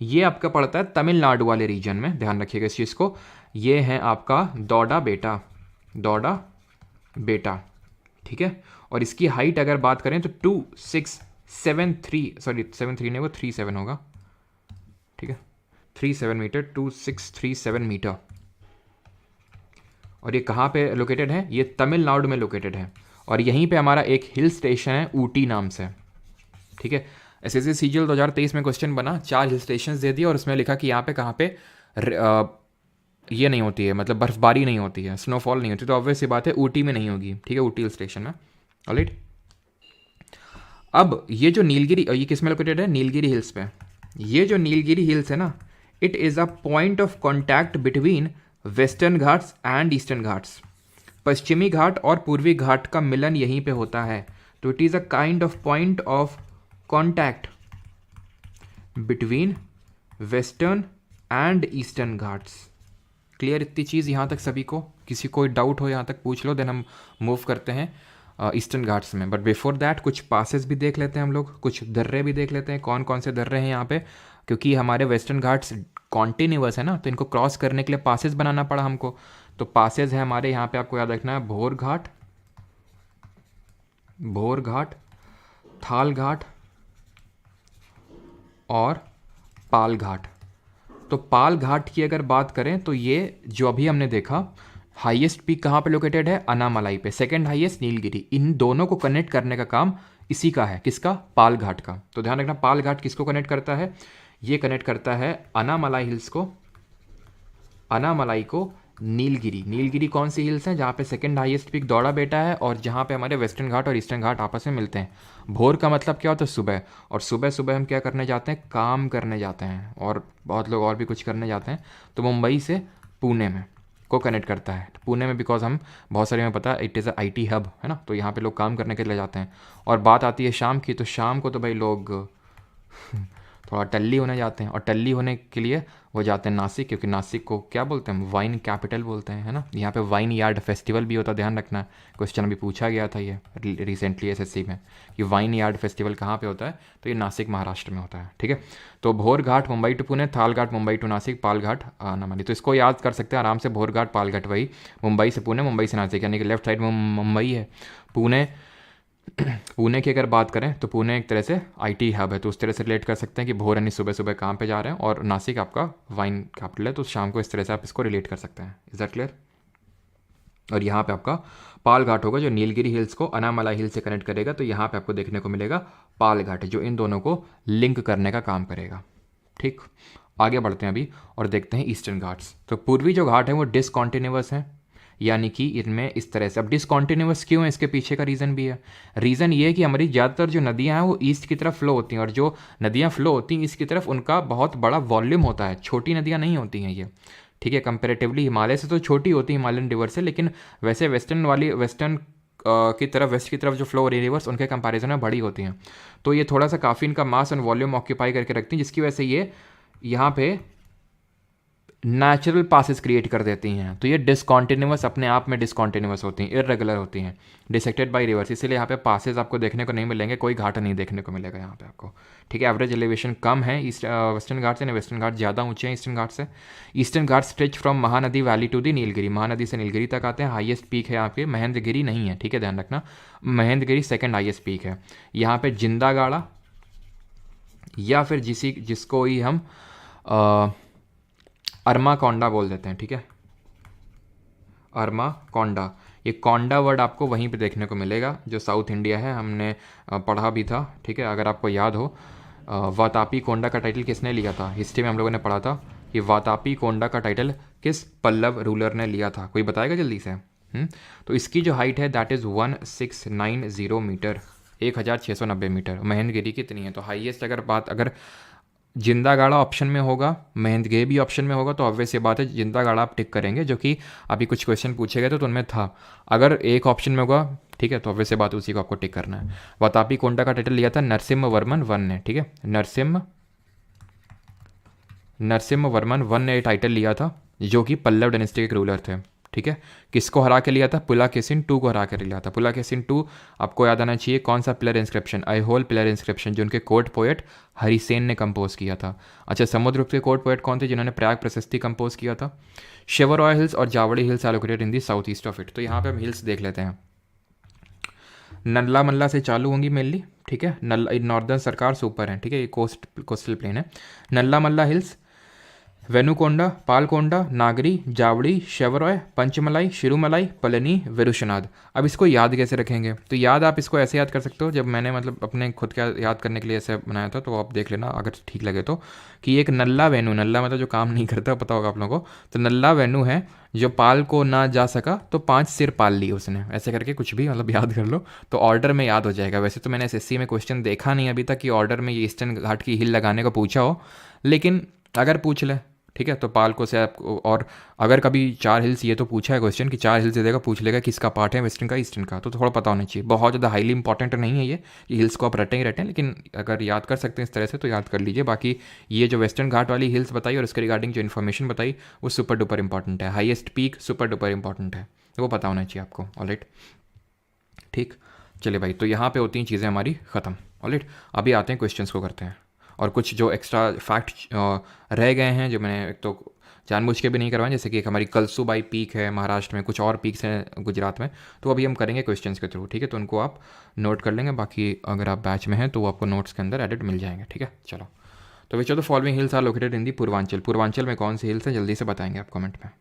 ये आपका पड़ता है तमिलनाडु वाले रीजन में, ध्यान रखिएगा इस चीज़ को। ये है आपका दौड़ा बेटा, ठीक है। और इसकी हाइट अगर बात करें तो 27 नहीं, वो 37 होगा, ठीक है, 37 मीटर, 2637 मीटर। और ये कहाँ पे लोकेटेड है, ये तमिलनाडु में लोकेटेड है। और यहीं पे हमारा एक हिल स्टेशन है ऊटी नाम से, ठीक है। एसएससी सीजीएल 2023 में क्वेश्चन बना, 4 हिल स्टेशन दे दिए और उसमें लिखा कि यहाँ पे कहाँ पे ये नहीं होती है, मतलब बर्फबारी नहीं होती है, स्नोफॉल नहीं होती, तो ऑब्वियस सी बात है ऊटी में नहीं होगी, ठीक है, ऊटी हिल स्टेशन में। ऑलराइट, अब ये जो नीलगिरी, ये किस में लोकेटेड है, नीलगिरी हिल्स पे। ये जो नीलगिरी हिल्स है ना, it is a point of contact between western Ghats and Eastern Ghats. पश्चिमी घाट और पूर्वी घाट का मिलन यहीं पे होता है। तो it is a kind of point of contact between western and Eastern Ghats. Clear इतनी चीज़ यहाँ तक सभी को? किसी कोई डाउट हो यहाँ तक पूछ लो, देन हम मूव करते हैं ईस्टर्न घाट्स में। बट बिफोर दैट कुछ पासेस भी देख लेते हैं हम लोग, कुछ दर्रे भी देख लेते हैं, कौन कौन से दर्रे हैं यहाँ पे, क्योंकि हमारे वेस्टर्न घाट्स कॉन्टिन्यूअस है ना, तो इनको क्रॉस करने के लिए पासेस बनाना पड़ा हमको। तो पासेस है हमारे यहाँ पे, आपको याद रखना है, भोर घाट, थाल घाट और पाल घाट। तो पाल घाट की अगर बात करें तो ये जो अभी हमने देखा, हाईएस्ट पीक कहाँ पे लोकेटेड है, अनामलाई पे, सेकंड हाईएस्ट नीलगिरी। इन दोनों को कनेक्ट करने का काम इसी का है, किसका, पाल घाट का। तो ध्यान रखना, पाल घाट किसको कनेक्ट करता है, ये कनेक्ट करता है अनामलाई हिल्स को, अनामलाई को नीलगिरी। नीलगिरी कौन सी हिल्स हैं, जहाँ पे सेकंड हाईएस्ट पीक दौड़ा बेटा है और जहाँ पे हमारे वेस्टर्न घाट और ईस्टर्न घाट आपस में मिलते हैं। भोर का मतलब क्या होता है, सुबह, और सुबह सुबह हम क्या करने जाते हैं, काम करने जाते हैं, और बहुत लोग और भी कुछ करने जाते हैं। तो मुंबई से पुणे में को कनेक्ट करता है, पुणे में, बिकॉज हम बहुत सारे में पता है it is a IT hub है ना, तो यहाँ पे लोग काम करने के लिए जाते हैं। और बात आती है शाम की, तो शाम को तो भाई लोग थोड़ा टल्ली होने जाते हैं, और टल्ली होने के लिए वो जाते हैं नासिक, क्योंकि नासिक को क्या बोलते हैं, वाइन कैपिटल बोलते हैं, है ना। यहाँ पे वाइन यार्ड फेस्टिवल भी होता है, ध्यान रखना, क्वेश्चन अभी पूछा गया था ये रिसेंटली SSC में कि वाइन यार्ड फेस्टिवल कहाँ पे होता है, तो ये नासिक महाराष्ट्र में होता है, ठीक है। तो भोर घाट मुंबई टू पुणे, थाल घाट मुंबई टू नासिक, पाल घाट अनामलाई। तो इसको याद कर सकते हैं आराम से, भोर घाट पाल घाट वही मुंबई से पुणे, मुंबई से नासिक, यानी कि लेफ्ट साइड में मुंबई है। पुणे की अगर बात करें तो पुणे एक तरह से IT हब है, तो उस तरह से रिलेट कर सकते हैं कि भोर यानी सुबह सुबह काम पे जा रहे हैं, और नासिक आपका वाइन कैपिटल है, तो शाम को इस तरह से आप इसको रिलेट कर सकते हैं। Is that clear? और यहाँ पे आपका पाल घाट होगा जो नीलगिरी हिल्स को अनामलाई हिल से कनेक्ट करेगा, तो यहाँ पे आपको देखने को मिलेगा पाल घाट जो इन दोनों को लिंक करने का काम करेगा, ठीक। आगे बढ़ते हैं अभी और देखते हैं ईस्टर्न घाट्स। तो पूर्वी जो घाट है वो डिसकॉन्टिन्यूअस है, यानी कि इनमें इस तरह से। अब डिसकॉन्टिन्यूस क्यों है, इसके पीछे का रीज़न भी है। रीज़न ये है कि हमारी ज़्यादातर जो नदियाँ हैं वो ईस्ट की तरफ फ्लो होती हैं, और जो नदियाँ फ्लो होती हैं ईस्ट की तरफ उनका बहुत बड़ा वॉल्यूम होता है, छोटी नदियाँ नहीं होती हैं ये, ठीक है। कंपेरेटिवली हिमालय से तो छोटी होती है, हिमालयन रिवर से, लेकिन वैसे वेस्टर्न की तरफ, वेस्ट की तरफ जो फ्लो हो रही है रिवर्स, उनके कंपैरिजन में बड़ी होती हैं। तो ये थोड़ा सा काफ़ी इनका मास एंड वॉल्यूम ऑक्यूपाई करके रखती हैं, जिसकी वजह से ये यहाँ पे नेचुरल पासिस क्रिएट कर देती हैं। तो ये डिसकॉन्टिन्यूस अपने आप में डिसकॉन्टिन्यूस होती हैं, इरेगुलर होती हैं, डिसेक्टेड बाय रिवर्स, इसीलिए यहाँ पे पासेस आपको देखने को नहीं मिलेंगे, कोई घाट नहीं देखने को मिलेगा यहाँ पे आपको, ठीक है। एवरेज एलिवेशन कम है ईस्ट वेस्टर्न घाट से, वेस्टर्न घाट ज़्यादा ऊंचे हैं ईस्टर्न घाट से। Eastern Ghat stretch from Mahanadi valley to the Nilgiri, Mahanadi से नीलगिरी तक आते हैं। हाईएस्ट पीक है यहाँ पे महेंद्रगिरी नहीं है, ठीक है, ध्यान रखना, महेंद्रगिरी सेकेंड हाईएस्ट पीक है। यहाँ पे जिंदा गाड़ा या फिर जिसको ही हम अरमा कोंडा बोल देते हैं, ठीक है, अरमा कोंडा। ये कोंडा वर्ड आपको वहीं पे देखने को मिलेगा जो साउथ इंडिया है, हमने पढ़ा भी था, ठीक है, अगर आपको याद हो। वातापी कोंडा का टाइटल किसने लिया था, हिस्ट्री में हम लोगों ने पढ़ा था कि वातापी कोंडा का टाइटल किस पल्लव रूलर ने लिया था, कोई बताएगा जल्दी से। तो इसकी जो हाइट है that is 1690 metre, 1690 metre. Mahendragiri कितनी है, तो हाईएस्ट अगर जिंदा गाड़ा ऑप्शन में होगा, महेंद्रगिरी भी ऑप्शन में होगा, तो ऑब्वियस ये बात है जिंदा गाड़ा आप टिक करेंगे, जो कि अभी कुछ क्वेश्चन पूछे गए तो उनमें था। अगर एक ऑप्शन में होगा, ठीक है, तो ऑब्वियस ये बात उसी को आपको टिक करना है। वातापी कोंडा का टाइटल लिया था नरसिम्हा वर्मन वन ने, ठीक है, नरसिम्हा वर्मन वन ने टाइटल लिया था, जो कि पल्लव डायनेस्टी के रूलर थे, ठीक है। किसको हरा के लिया था, पुलाकेसिन टू को हरा कर लिया था। पुलाकेसिन टू आपको याद आना चाहिए, कौन सा पिलर इंस्क्रिप्शन, आई होल पिलर इंस्क्रिप्शन, जो उनके कोर्ट पोएट हरिसेन ने कंपोज किया था। अच्छा, समुद्रगुप्त के कोर्ट पोएट कौन थे जिन्होंने प्रयाग प्रशस्ति कंपोज किया था, शिवरॉय हिल्स और Javadi hills are located in the south east of it. तो यहाँ पे हम हिल्स देख लेते हैं, नल्ला मल्ला से चालू होंगी मेनली, ठीक है। नॉर्दर्न सरकार सुपर है, ठीक है, ये कोस्टल प्लेन है। नल्ला मल्ला हिल्स, वेनुकोंडा, पालकोंडा, नागरी, जावड़ी, शेवरॉय, पंचमलाई, शिरुमलाई, पलनी, विरुशनाद। अब इसको याद कैसे रखेंगे, तो याद आप इसको ऐसे याद कर सकते हो, जब मैंने मतलब अपने खुद का याद करने के लिए ऐसे बनाया था, तो आप देख लेना अगर ठीक लगे तो, कि एक नल्ला वेनु, नल्ला मतलब जो काम नहीं करता, पता होगा आप लोगों को, तो नल्ला वेनु है जो पाल को ना जा सका तो 5 सिर पाल लिए उसने, ऐसे करके कुछ भी मतलब याद कर लो, तो ऑर्डर में याद हो जाएगा। वैसे तो मैंने एसएससी में क्वेश्चन देखा नहीं अभी तक कि ऑर्डर में ये ईस्टर्न घाट की हिल लगाने को पूछा हो, लेकिन अगर पूछ ले, ठीक है, तो पाल को से आपको, और अगर कभी 4 हिल्स ये तो पूछा है क्वेश्चन कि 4 हिल्स दे देगा, पूछ लेगा किसका पार्ट है, वेस्टर्न का ईस्टर्न का, तो थोड़ा पता होना चाहिए। बहुत ज़्यादा हाईली इंपॉर्टेंट नहीं है ये कि हिल्स को आप रटें ही रटें, लेकिन अगर याद कर सकते हैं इस तरह से तो याद कर लीजिए। बाकी ये जो वेस्टर्न घाट वाली हिल्स बताई और उसके रिगार्डिंग जो इन्फॉर्मेशन बताई वो सुपर डुपर इंपॉर्टेंट है, highest peak super duper important है, वो पता होना चाहिए आपको। ऑलराइट, ठीक, चलिए भाई, तो यहाँ पे होती हैं चीज़ें हमारी ख़त्म। ऑलराइट, अभी आते हैं क्वेश्चंस को करते हैं, और कुछ जो एक्स्ट्रा फैक्ट रह गए हैं जो मैंने एक तो जानबूझ के भी नहीं करवाएं, जैसे कि एक हमारी कलसूबाई पीक है महाराष्ट्र में, कुछ और पीक्स हैं गुजरात में, तो अभी हम करेंगे क्वेश्चंस के थ्रू, ठीक है, तो उनको आप नोट कर लेंगे। बाकी अगर आप बैच में हैं तो वो आपको नोट्स के अंदर एडिट मिल जाएंगे, ठीक है। चलो, तो which of the following hills are located in the Purvanchal, Purvanchal में कौन सी हिल्स हैं जल्दी से बताएंगे आप कमेंट में।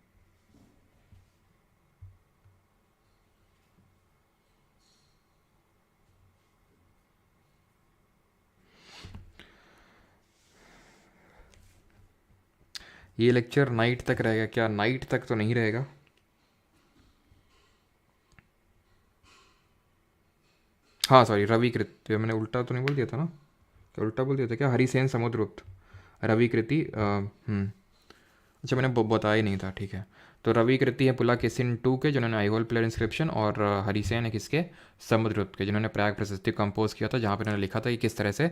ये लेक्चर नाइट तक रहेगा क्या, नाइट तक तो नहीं रहेगा, हाँ सॉरी, रविकृत, मैंने उल्टा तो नहीं बोल दिया था ना, क्या उल्टा बोल दिया था क्या, हरिसेन समुद्रगुप्त, रविकृति, अच्छा मैंने बताया ही नहीं था, ठीक है। तो रविकृति है पुलाकेसिन टू के जिन्होंने आईहोल प्लेयर इंस्क्रिप्शन, और हरिसेन है किसके, समुद्रगुप्त के, जिन्होंने प्रयाग प्रशस्ति कंपोज किया था, जहाँ पर उन्होंने लिखा था कि किस तरह से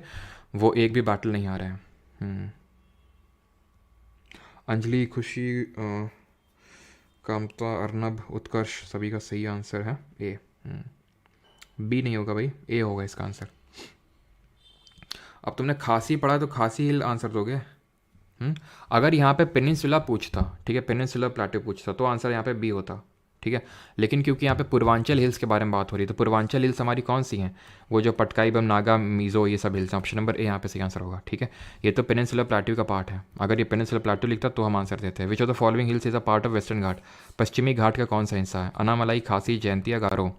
वो एक भी बैटल नहीं आ रहे हैं। अंजलि, खुशी, कामता, अर्नब, उत्कर्ष, सभी का सही आंसर है ए। बी नहीं होगा भाई, ए होगा इसका आंसर। अब तुमने खासी पढ़ा तो खासी हिल आंसर दोगे। अगर यहाँ पे पेनिनसुला पूछता, ठीक है, पेनिनसुलर प्लेटो पूछता तो आंसर यहाँ पे बी होता, ठीक है। लेकिन क्योंकि यहाँ पे पूर्वांचल हिल्स के बारे में बात हो रही है, तो पूर्वांचल हिल्स हमारी कौन सी हैं, वो जो पटकाई बम, नागा, मिजो, ये सब हिल्स हैं। ऑप्शन नंबर ए यहाँ पे सही आंसर होगा, ठीक है। ये तो पेनिनसुलर प्लेटो का पार्ट है, अगर ये पेनिनसुलर प्लेटो लिखता तो हम आंसर देते हैं। Which of the following hills is a part of western Ghat, पश्चिमी घाट का कौन सा हिस्सा है, अनामलाई, खासी, जयंतिया, गारो।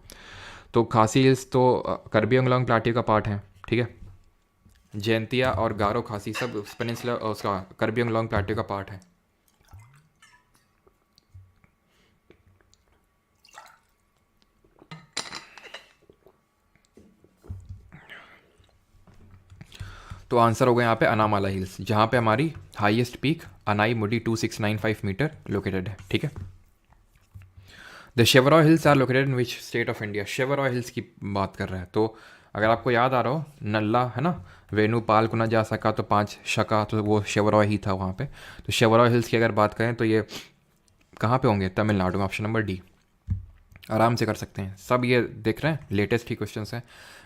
तो खासी हिल्स तो कार्बी आंगलोंग प्लेटो का पार्ट है, ठीक है। जयंतिया और गारो, खासी सब पेनिनसुला उसका कार्बी आंगलोंग प्लेटो का पार्ट है। तो आंसर होगा यहाँ पे अनामाला हिल्स, जहाँ पे हमारी हाईएस्ट पीक अनाई मुडी 2695 मीटर लोकेटेड है। ठीक है। The Shevaroy hills are located in which state of India. Shevaroy hills की बात कर रहे हैं, तो अगर आपको याद आ रहा हो नल्ला है ना, वेणुपाल को ना जा सका तो 5 शका, तो वो शेवरॉय ही था वहाँ पे। तो शेवरॉय हिल्स की अगर बात करें तो ये कहाँ पे होंगे? तमिलनाडु में। ऑप्शन नंबर डी आराम से कर सकते हैं सब। ये देख रहे हैं लेटेस्ट ही क्वेश्चन है।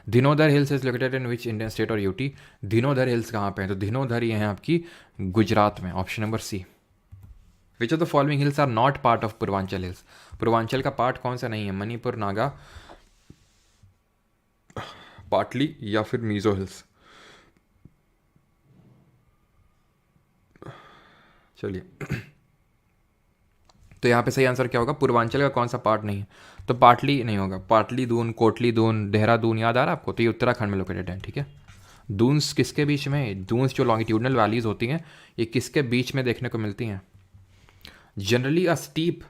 Dhinodhar hills is located in which Indian state और यूटी। धिनोधर हिल्स कहाँ पे है? तो धिनोधर ये हैं आपकी गुजरात में। Option number C. Which of the following hills are not part of Purvanchal hills. Purvanchal का पार्ट कौन सा नहीं है? मणिपुर, नागा, पाटली या फिर मिजो हिल्स। चलिए तो यहाँ पे सही आंसर क्या होगा? पूर्वांचल का कौन सा पार्ट नहीं है? तो पाटली नहीं होगा। पाटली दून, कोटली दून, देहरादून याद आ रहा है आपको? तो ये उत्तराखंड में लोकेटेड है। ठीक है। दून्स किसके बीच में? दून्स जो लॉन्गिट्यूडनल वैलीज होती हैं ये किसके बीच में देखने को मिलती हैं? Generally a steep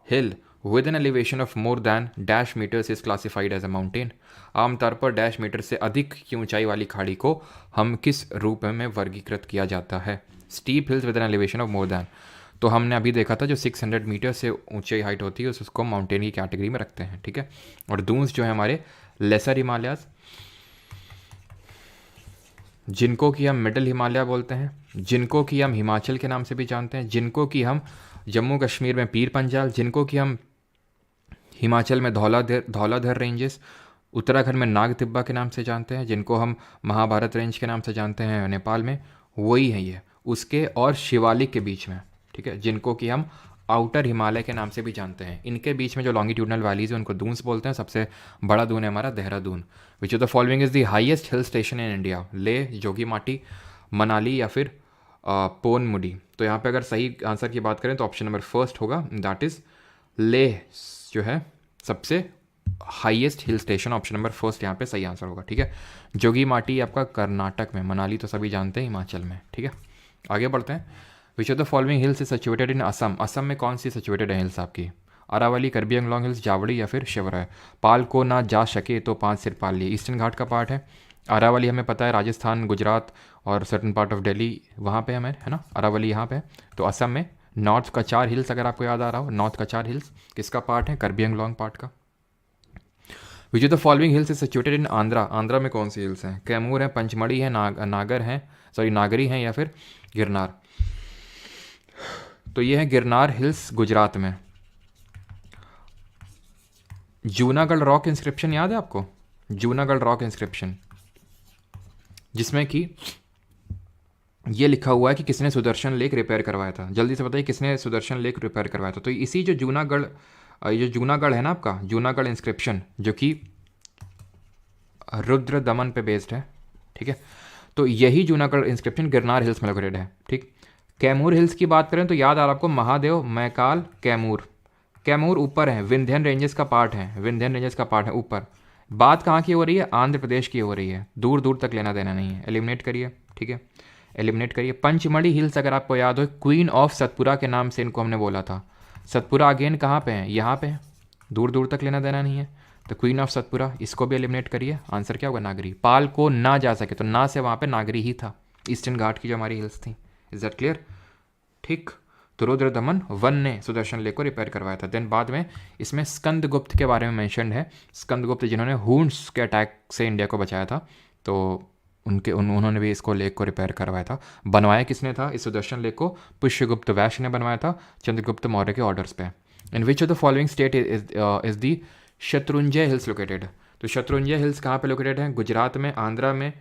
hill with an elevation of more than dash metres is classified as a mountain. आमतौर पर डैश मीटर से अधिक की ऊंचाई वाली खाड़ी को हम किस रूप में वर्गीकृत किया जाता है? Steep hills with an elevation of more then, तो हमने अभी देखा था जो 600 मीटर से ऊंचाई हाइट होती है उसको माउंटेन की कैटेगरी में रखते हैं। ठीक है। और दून्स जो है हमारे लेसर हिमालयाज, जिनको कि हम मिडिल हिमालय बोलते हैं, जिनको कि हम हिमाचल के नाम से भी जानते हैं, जिनको कि हम जम्मू कश्मीर में पीर पंजाल, जिनको कि हम हिमाचल में धौलाधर रेंजेस, उत्तराखंड में नाग तिब्बा के नाम से जानते हैं, जिनको हम महाभारत रेंज के नाम से जानते हैं नेपाल में, वही है ये उसके और शिवालिक के बीच में। ठीक है। जिनको कि हम आउटर हिमालय के नाम से भी जानते हैं, इनके बीच में जो लॉन्गिट्यूडनल वैलीज है उनको दून्स बोलते हैं। सबसे बड़ा दून है हमारा Dehradun. Which of the following is the highest hill station in India? Leh, Jogimatti, Manali या फिर पोनमुडी। तो यहाँ पे अगर सही आंसर की बात करें तो ऑप्शन नंबर फर्स्ट होगा, दैट इज लेह जो है सबसे highest hill station. Option number first यहाँ पे सही आंसर होगा। ठीक है। जोगीमाटी आपका कर्नाटक में, मनाली तो सभी जानते हैं हिमाचल में। ठीक है। आगे बढ़ते हैं। Which of the following hills is situated in Assam. Assam में कौन सी सिचुएटेड है हिल्स आपकी? अरावली, कार्बी आंगलोंग हिल्स, जावड़ी या फिर शेवरॉय। पाल को ना जा सके तो 5 सिर पाल लिए ईस्टर्न घाट का पार्ट है। अरावली हमें पता है राजस्थान, गुजरात और सर्टन पार्ट ऑफ दिल्ली वहाँ पे हमें है ना, अरावली यहाँ पे। तो असम में नॉर्थ कचार हिल्स, अगर आपको याद आ रहा हो, नॉर्थ कचार हिल्स किसका पार्ट है? कार्बी आंगलोंग पार्ट का। विच of the following hills is situated in Andhra. Andhra में कौन सी हिल्स हैं? कैमूर है, पंचमढ़ी है, नागर हैं, नागरी हैं या फिर गिरनार। तो ये है गिरनार हिल्स गुजरात में। जूनागढ़ रॉक इंस्क्रिप्शन याद है आपको? जूनागढ़ रॉक इंस्क्रिप्शन, जिसमें कि ये लिखा हुआ है कि किसने सुदर्शन लेक रिपेयर करवाया था। जल्दी से बताइए किसने सुदर्शन लेक रिपेयर करवाया था? तो इसी जो जूनागढ़ है ना आपका, जूनागढ़ इंस्क्रिप्शन जो कि रुद्र दमन पे बेस्ड है। ठीक है। तो यही जूनागढ़ इंस्क्रिप्शन गिरनार हिल्स में लोकेटेड है। ठीक। कैमूर हिल्स की बात करें तो याद आ रहा आपको महादेव, मैकाल, कैमूर। कैमूर ऊपर है, विंध्यन रेंजेस का पार्ट है, विंध्यन रेंजेस का पार्ट है ऊपर। बात कहाँ की हो रही है? आंध्र प्रदेश की हो रही है। दूर दूर तक लेना देना नहीं है। एलिमिनेट करिए। ठीक है। एलिमिनेट करिए। पंचमढ़ी हिल्स अगर आपको याद हो, क्वीन ऑफ सतपुरा के नाम से इनको हमने बोला था। सतपुरा अगेन कहाँ पे है? यहाँ पे है। दूर दूर तक लेना देना नहीं है। तो क्वीन ऑफ सतपुरा, इसको भी एलिमिनेट करिए। आंसर क्या होगा? नागरी। पाल को ना जा सके तो ना से वहाँ पे नागरी ही था, ईस्टर्न घाट की जो हमारी हिल्स थी। Is that clear? ठीक। तो रुद्र दमन 1 ने सुदर्शन लेक को रिपेयर करवाया था। देन बाद में इसमें स्कंदगुप्त के बारे में मेंशन है। स्कंदगुप्त जिन्होंने हून्स के अटैक से इंडिया को बचाया था, तो उन्होंने भी इसको लेक को रिपेयर करवाया था। बनवाया किसने था इस सुदर्शन लेक को? पुष्यगुप्त वैश्य ने बनवाया था चंद्रगुप्त मौर्य के ऑर्डर्स पे। In which of the following state is the Shatrunjaya hills located? तो शत्रुंजय हिल्स कहाँ पे लोकेटेड है? गुजरात में, आंध्रा में,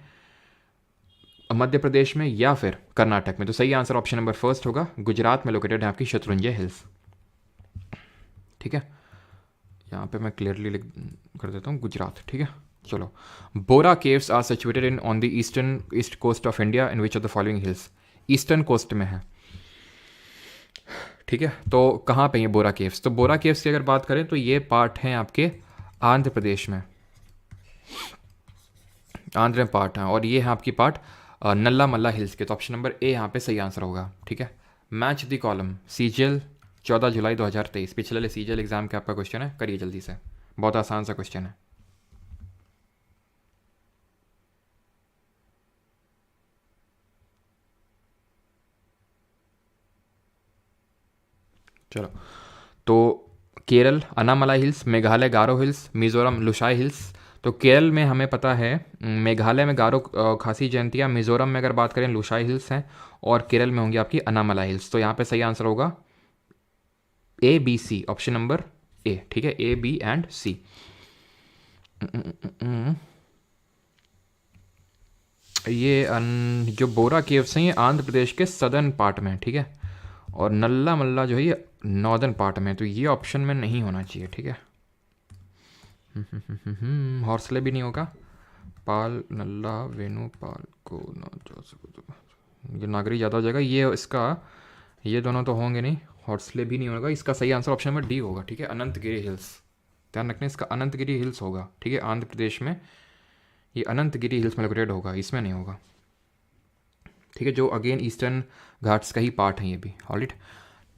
मध्य प्रदेश में या फिर कर्नाटक में? तो सही आंसर ऑप्शन नंबर फर्स्ट होगा, गुजरात में लोकेटेड है आपकी शत्रुंजय हिल्स। ठीक है। यहाँ पे मैं क्लियरली लिख कर देता हूँ गुजरात। ठीक है। चलो। Borra caves are situated in on the east coast of India in which of the following hills? Eastern coast में है। ठीक है। तो कहाँ पे ये बोरा केव्स? तो बोरा केव्स की अगर बात करें तो ये पार्ट हैं आपके आंध्र प्रदेश में, आंध्र में पार्ट है, और ये है आपकी पार्ट नल्ला मल्ला हिल्स के। तो ऑप्शन नंबर ए यहाँ पे सही आंसर होगा। ठीक है। मैच द कॉलम सीजीएल 14 जुलाई 2023, पिछले सीजीएल एग्जाम का आपका क्वेश्चन है, करिए जल्दी से, बहुत आसान सा क्वेश्चन है। चलो, तो केरल अनामलाई हिल्स, मेघालय गारो हिल्स, मिज़ोरम लुशाई हिल्स। तो केरल में हमें पता है, मेघालय में गारो खासी जयंतियाँ, मिज़ोरम में अगर बात करें लुशाई हिल्स हैं, और केरल में होंगी आपकी अनामलाई हिल्स। तो यहाँ पे सही आंसर होगा A B C, option number A, ठीक है, ए बी एंड सी। ये जो बोरा केव्स हैं ये आंध्र प्रदेश के सदर्न पार्ट में, ठीक है, और नल्ला मल्ला जो है ये नॉर्दर्न पार्ट में, तो ये ऑप्शन में नहीं होना चाहिए, ठीक है। हॉर्सले भी नहीं होगा, पाल नल्ला वेणु पाल को ये नागरी ज़्यादा हो जाएगा, ये इसका, ये दोनों तो होंगे नहीं, हॉर्सले भी नहीं होगा। इसका सही आंसर ऑप्शन नंबर डी होगा, ठीक है, अनंतगिरी हिल्स। ध्यान रखना, इसका अनंतगिरी हिल्स होगा, ठीक है, आंध्र प्रदेश में ये अनंतगिरी हिल्स में लोकेटेड होगा, इसमें नहीं होगा, ठीक है, जो अगेन ईस्टर्न घाट्स का ही पार्ट है ये भी। ऑलराइट,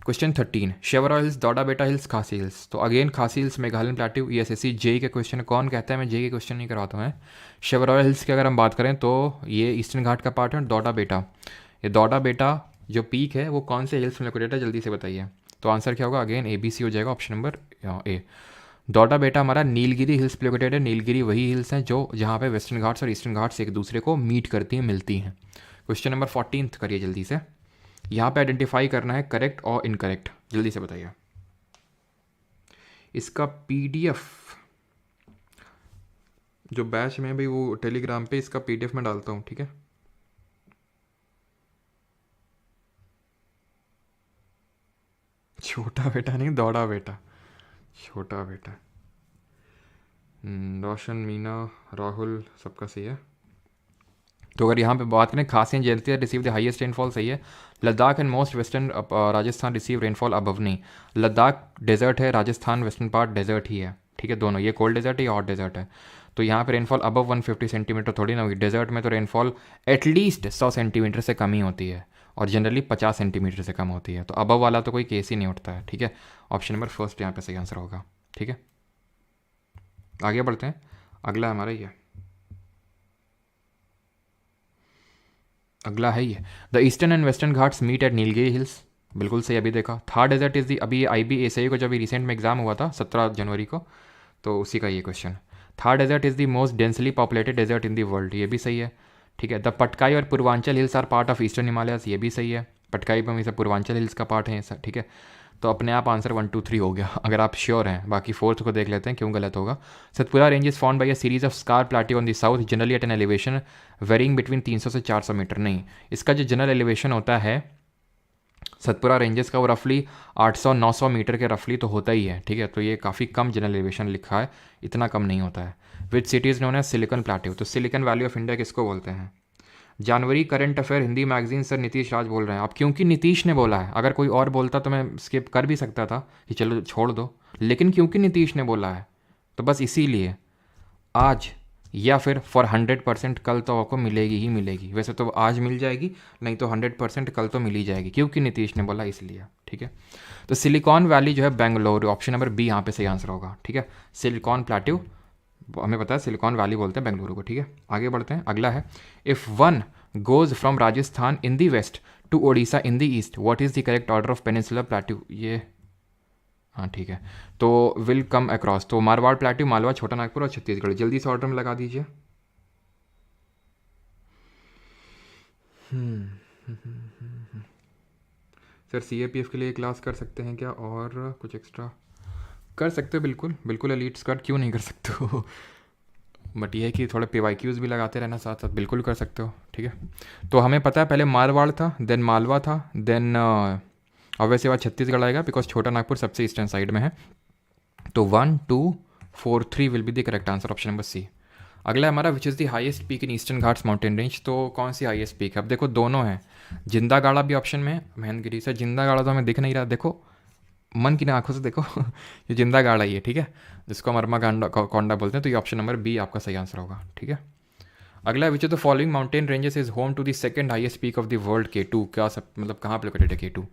क्वेश्चन 13, शेवरॉय हिल्स, डोडा बेटा हिल्स, खासी हिल्स। तो अगेन खासी हिल्स मेघालयन प्लेट्यू, ये एसएससी जेई के क्वेश्चन है। कौन कहता है मैं जेई के क्वेश्चन नहीं करवाता हूँ। शेवरॉय हिल्स की अगर हम बात करें तो ये ईस्टर्न घाट का पार्ट है। डोडा बेटा, ये डोडा बेटा जो पीक है वो कौन से हिल्स में लोकेटेड है, जल्दी से बताइए। तो आंसर क्या होगा, अगेन ए बी सी हो जाएगा, ऑप्शन नंबर ए। डोडा बेटा हमारा नीलगिरी हिल्स पे लोकेटेड है। नीलगिरी वही हिल्स हैं जो जहाँ पे वेस्टर्न घाट्स और ईस्टर्न घाट्स एक दूसरे को मीट करती हैं, मिलती हैं। क्वेश्चन नंबर 14 करिए जल्दी से। यहाँ पे आइडेंटिफाई करना है करेक्ट और इनकरेक्ट, जल्दी से बताइए। इसका पीडीएफ जो बैच में भाई वो टेलीग्राम पे इसका पीडीएफ में डालता हूँ, ठीक है। छोटा बेटा नहीं, दौड़ा बेटा, छोटा बेटा। रोशन, मीना, राहुल सबका सही है। तो अगर यहाँ पे बात करें, खासी जयंती रिसीव द हाईएस्ट रेनफॉल, सही है। Ladakh and most western Rajasthan receive rainfall above, नहीं। लद्दाख डेजर्ट है, राजस्थान वेस्टर्न पार्ट डेजर्ट ही है, ठीक है, दोनों, ये कोल्ड डेजर्ट है या हॉट डेजर्ट है। तो यहाँ पे रेनफॉल अबव 150 सेंटीमीटर थोड़ी ना होगी। डेजर्ट में तो रेनफॉल एटलीस्ट 100 सेंटीमीटर से कम ही होती है, और जनरली 50 सेंटीमीटर से कम होती है। तो अबव वाला तो कोई केस ही नहीं उठता है, ठीक है। ऑप्शन नंबर फर्स्ट यहाँ पे सही आंसर होगा, ठीक है। आगे बढ़ते हैं, अगला हमारा ये, अगला है ये, the Eastern and Western Ghats meet at Nilgiri hills, बिल्कुल सही, अभी देखा। थार डेजर्ट इज दी, अभी IBASI को जब रिसेंट में एग्जाम हुआ था 17 जनवरी को, तो उसी का ये question. Thar desert is the most densely populated desert in the world, ये भी सही है, ठीक है। द पटकाई और Purvanchal hills are part of Eastern Himalayas, ये भी सही है। पटकाई में से पूर्वांचल हिल्स का पार्ट है, ठीक है। तो अपने आप आंसर 1 2 3 हो गया, अगर आप श्योर हैं। बाकी फोर्थ को देख लेते हैं क्यों गलत होगा। Satpura range is found by a series of scar plateau on the south, generally at an elevation varying between 300 से 400 मीटर, नहीं। इसका जो जनरल एलिवेशन होता है सतपुरा रेंजेस का, वो रफली 800-900 मीटर के रफली तो होता ही है, ठीक है। तो ये काफ़ी कम जनरल एलिवेशन लिखा है, इतना कम नहीं होता है। Which cities known as silicon plateau, तो सिलिकॉन वैली ऑफ इंडिया किसको बोलते हैं। जनवरी current affair Hindi magazine, sir Nitish Raj बोल रहे हैं। अब क्योंकि नीतीश ने बोला है, अगर कोई और बोलता तो मैं स्किप कर भी सकता था कि चलो छोड़ दो, लेकिन क्योंकि नीतीश ने बोला है तो बस इसीलिए आज या फिर फॉर 100% कल तो आपको मिलेगी ही मिलेगी। वैसे तो आज मिल जाएगी, नहीं तो 100% कल तो मिल ही जाएगी, क्योंकि नीतीश ने बोला इसलिए, ठीक है। तो सिलिकॉन वैली जो है बेंगलुरु, ऑप्शन नंबर बी यहाँ पे सही आंसर होगा, ठीक है। सिलिकॉन प्लेट्यू हमें पता है, सिलिकॉन वैली बोलते हैं बेंगलुरु को, ठीक है। आगे बढ़ते हैं, अगला है, if one goes from Rajasthan in the west to Odisha in the east, what is the correct order of peninsular plateau, ये हाँ ठीक है। तो विल कम अक्रॉस, तो मारवाड़ प्लेट्यू, मालवा, छोटा नागपुर और छत्तीसगढ़, जल्दी से ऑर्डर में लगा दीजिए। सर CAPF के लिए क्लास कर सकते हैं क्या, और कुछ एक्स्ट्रा कर सकते हो, बिल्कुल बिल्कुल, एलीट स्क्वाड क्यों नहीं कर सकते हो। बट ये है कि थोड़े PYQs भी लगाते रहना साथ साथ, बिल्कुल कर सकते हो, ठीक है। तो हमें पता है पहले मारवाड़ था, देन मालवा था, देन ऑब्वियसली बात छत्तीसगढ़ आएगा, बिकॉज छोटा नागपुर सबसे ईस्टर्न साइड में है। तो 1 2 4 3 will be the correct answer, option number C. अगला हमारा, which is the highest peak in Eastern Ghats mountain range, तो कौन सी हाईएस्ट पीक है। अब देखो दोनों हैं, जिंदा गाड़ा भी ऑप्शन में है, महेंद्रगिरी से। जिंदा गाड़ा तो हमें दिख नहीं रहा, देखो मन की आंखों से देखो ये जिंदा गाड़ा ही है, ठीक है, जिसको हम अरमा कोंडा बोलते हैं। तो ये ऑप्शन नंबर बी आपका सही आंसर होगा, ठीक है। अगला, which of the following mountain ranges is home to the second highest peak of the world, K2, क्या सब मतलब कहाँ पे लोकेटेड है K2,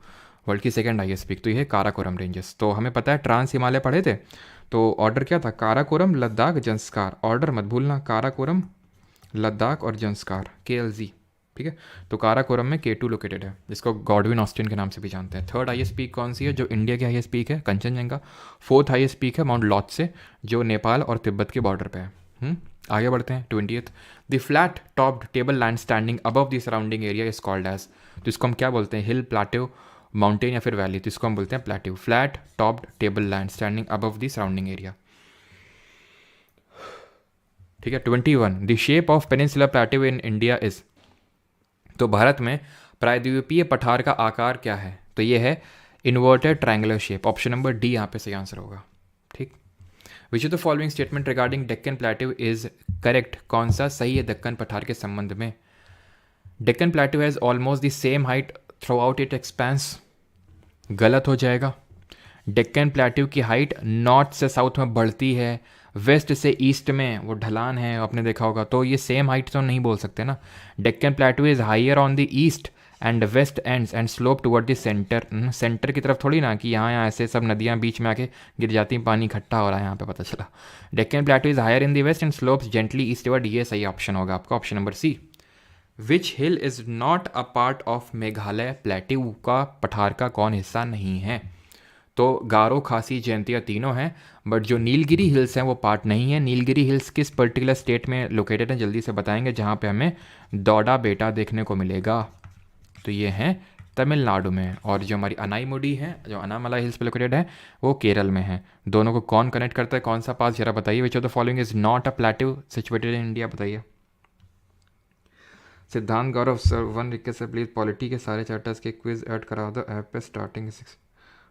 वर्ल्ड की सेकंड हाईएस्ट पीक। तो ये है काराकोरम रेंजेस। तो हमें पता है ट्रांस हिमालय पढ़े थे, तो ऑर्डर क्या था, काराकोरम, लद्दाख, जंस्कार। ऑर्डर मत भूलना, काराकोरम, लद्दाख और जंस्कार, KLZ, ठीक है। तो काराकोरम में K2 लोकेटेड है, जिसको गॉडविन ऑस्टिन के नाम से भी जानते हैं। थर्ड हाईएस्ट पीक कौन सी है जो इंडिया की हाईएस्ट पीक है? कंचनजंगा। फोर्थ हाईएस्ट पीक है माउंट लॉत्से, जो नेपाल और तिब्बत के बॉर्डर पे है। आगे बढ़ते हैं। 20th, the flat topped table land standing above the surrounding area is called as. तो इसको हम क्या बोलते हैं? हिल, प्लाटेव, माउंटेन या फिर वैली। तो इसको हम बोलते हैं प्लाटेव। Flat topped table land standing above the surrounding area. ठीक है। 21, the shape of peninsular plateau in India is. तो भारत में प्रायद्वीपीय पठार का आकार क्या है? तो ये है inverted triangular shape. Option number D यहाँ पे सही आंसर होगा। ठीक। विच of the following statement regarding Deccan plateau is correct? कौन सा सही है दक्कन पठार के संबंध में? Deccan plateau has almost the same height through out it expense. गलत हो जाएगा। डेक्कन प्लेट्यू की हाइट नॉर्थ से साउथ में बढ़ती है, वेस्ट से ईस्ट में वो ढलान है, आपने देखा होगा। तो ये सेम हाइट तो नहीं बोल सकते ना। Deccan plateau is higher on the east and west ends and slope toward the centre. Centre की तरफ थोड़ी ना कि यहाँ ऐसे सब नदियाँ बीच में आके गिर जाती हैं, पानी इकट्ठा हो रहा है यहाँ पे, पता चला। Deccan plateau is higher in the west and slopes gently eastward. ये सही ऑप्शन होगा आपका, option number C. Which hill is not a part of Meghalaya plateau? का पठार का कौन हिस्सा नहीं है? तो गारो, खासी, जयंतिया तीनों हैं, बट जो नीलगिरी हिल्स हैं वो पार्ट नहीं है। नीलगिरी हिल्स किस पर्टिकुलर स्टेट में लोकेटेड है जल्दी से बताएंगे, जहाँ पे हमें दौड़ा बेटा देखने को मिलेगा। तो ये हैं तमिलनाडु में। और जो हमारी अनाईमुडी है, जो अनामला हिल्स पे लोकेटेड है, वो केरल में है। दोनों को कौन कनेक्ट करता है, कौन सा पास, जरा बताइए। विच of the following is not a plateau situated in India? बताइए। सिद्धांत गौरव सर, वन रिक्वेस्ट है प्लीज़, पॉलिटी के सारे चैप्टर्स के क्विज ऐड करा दो ऐप पे स्टार्टिंग 6।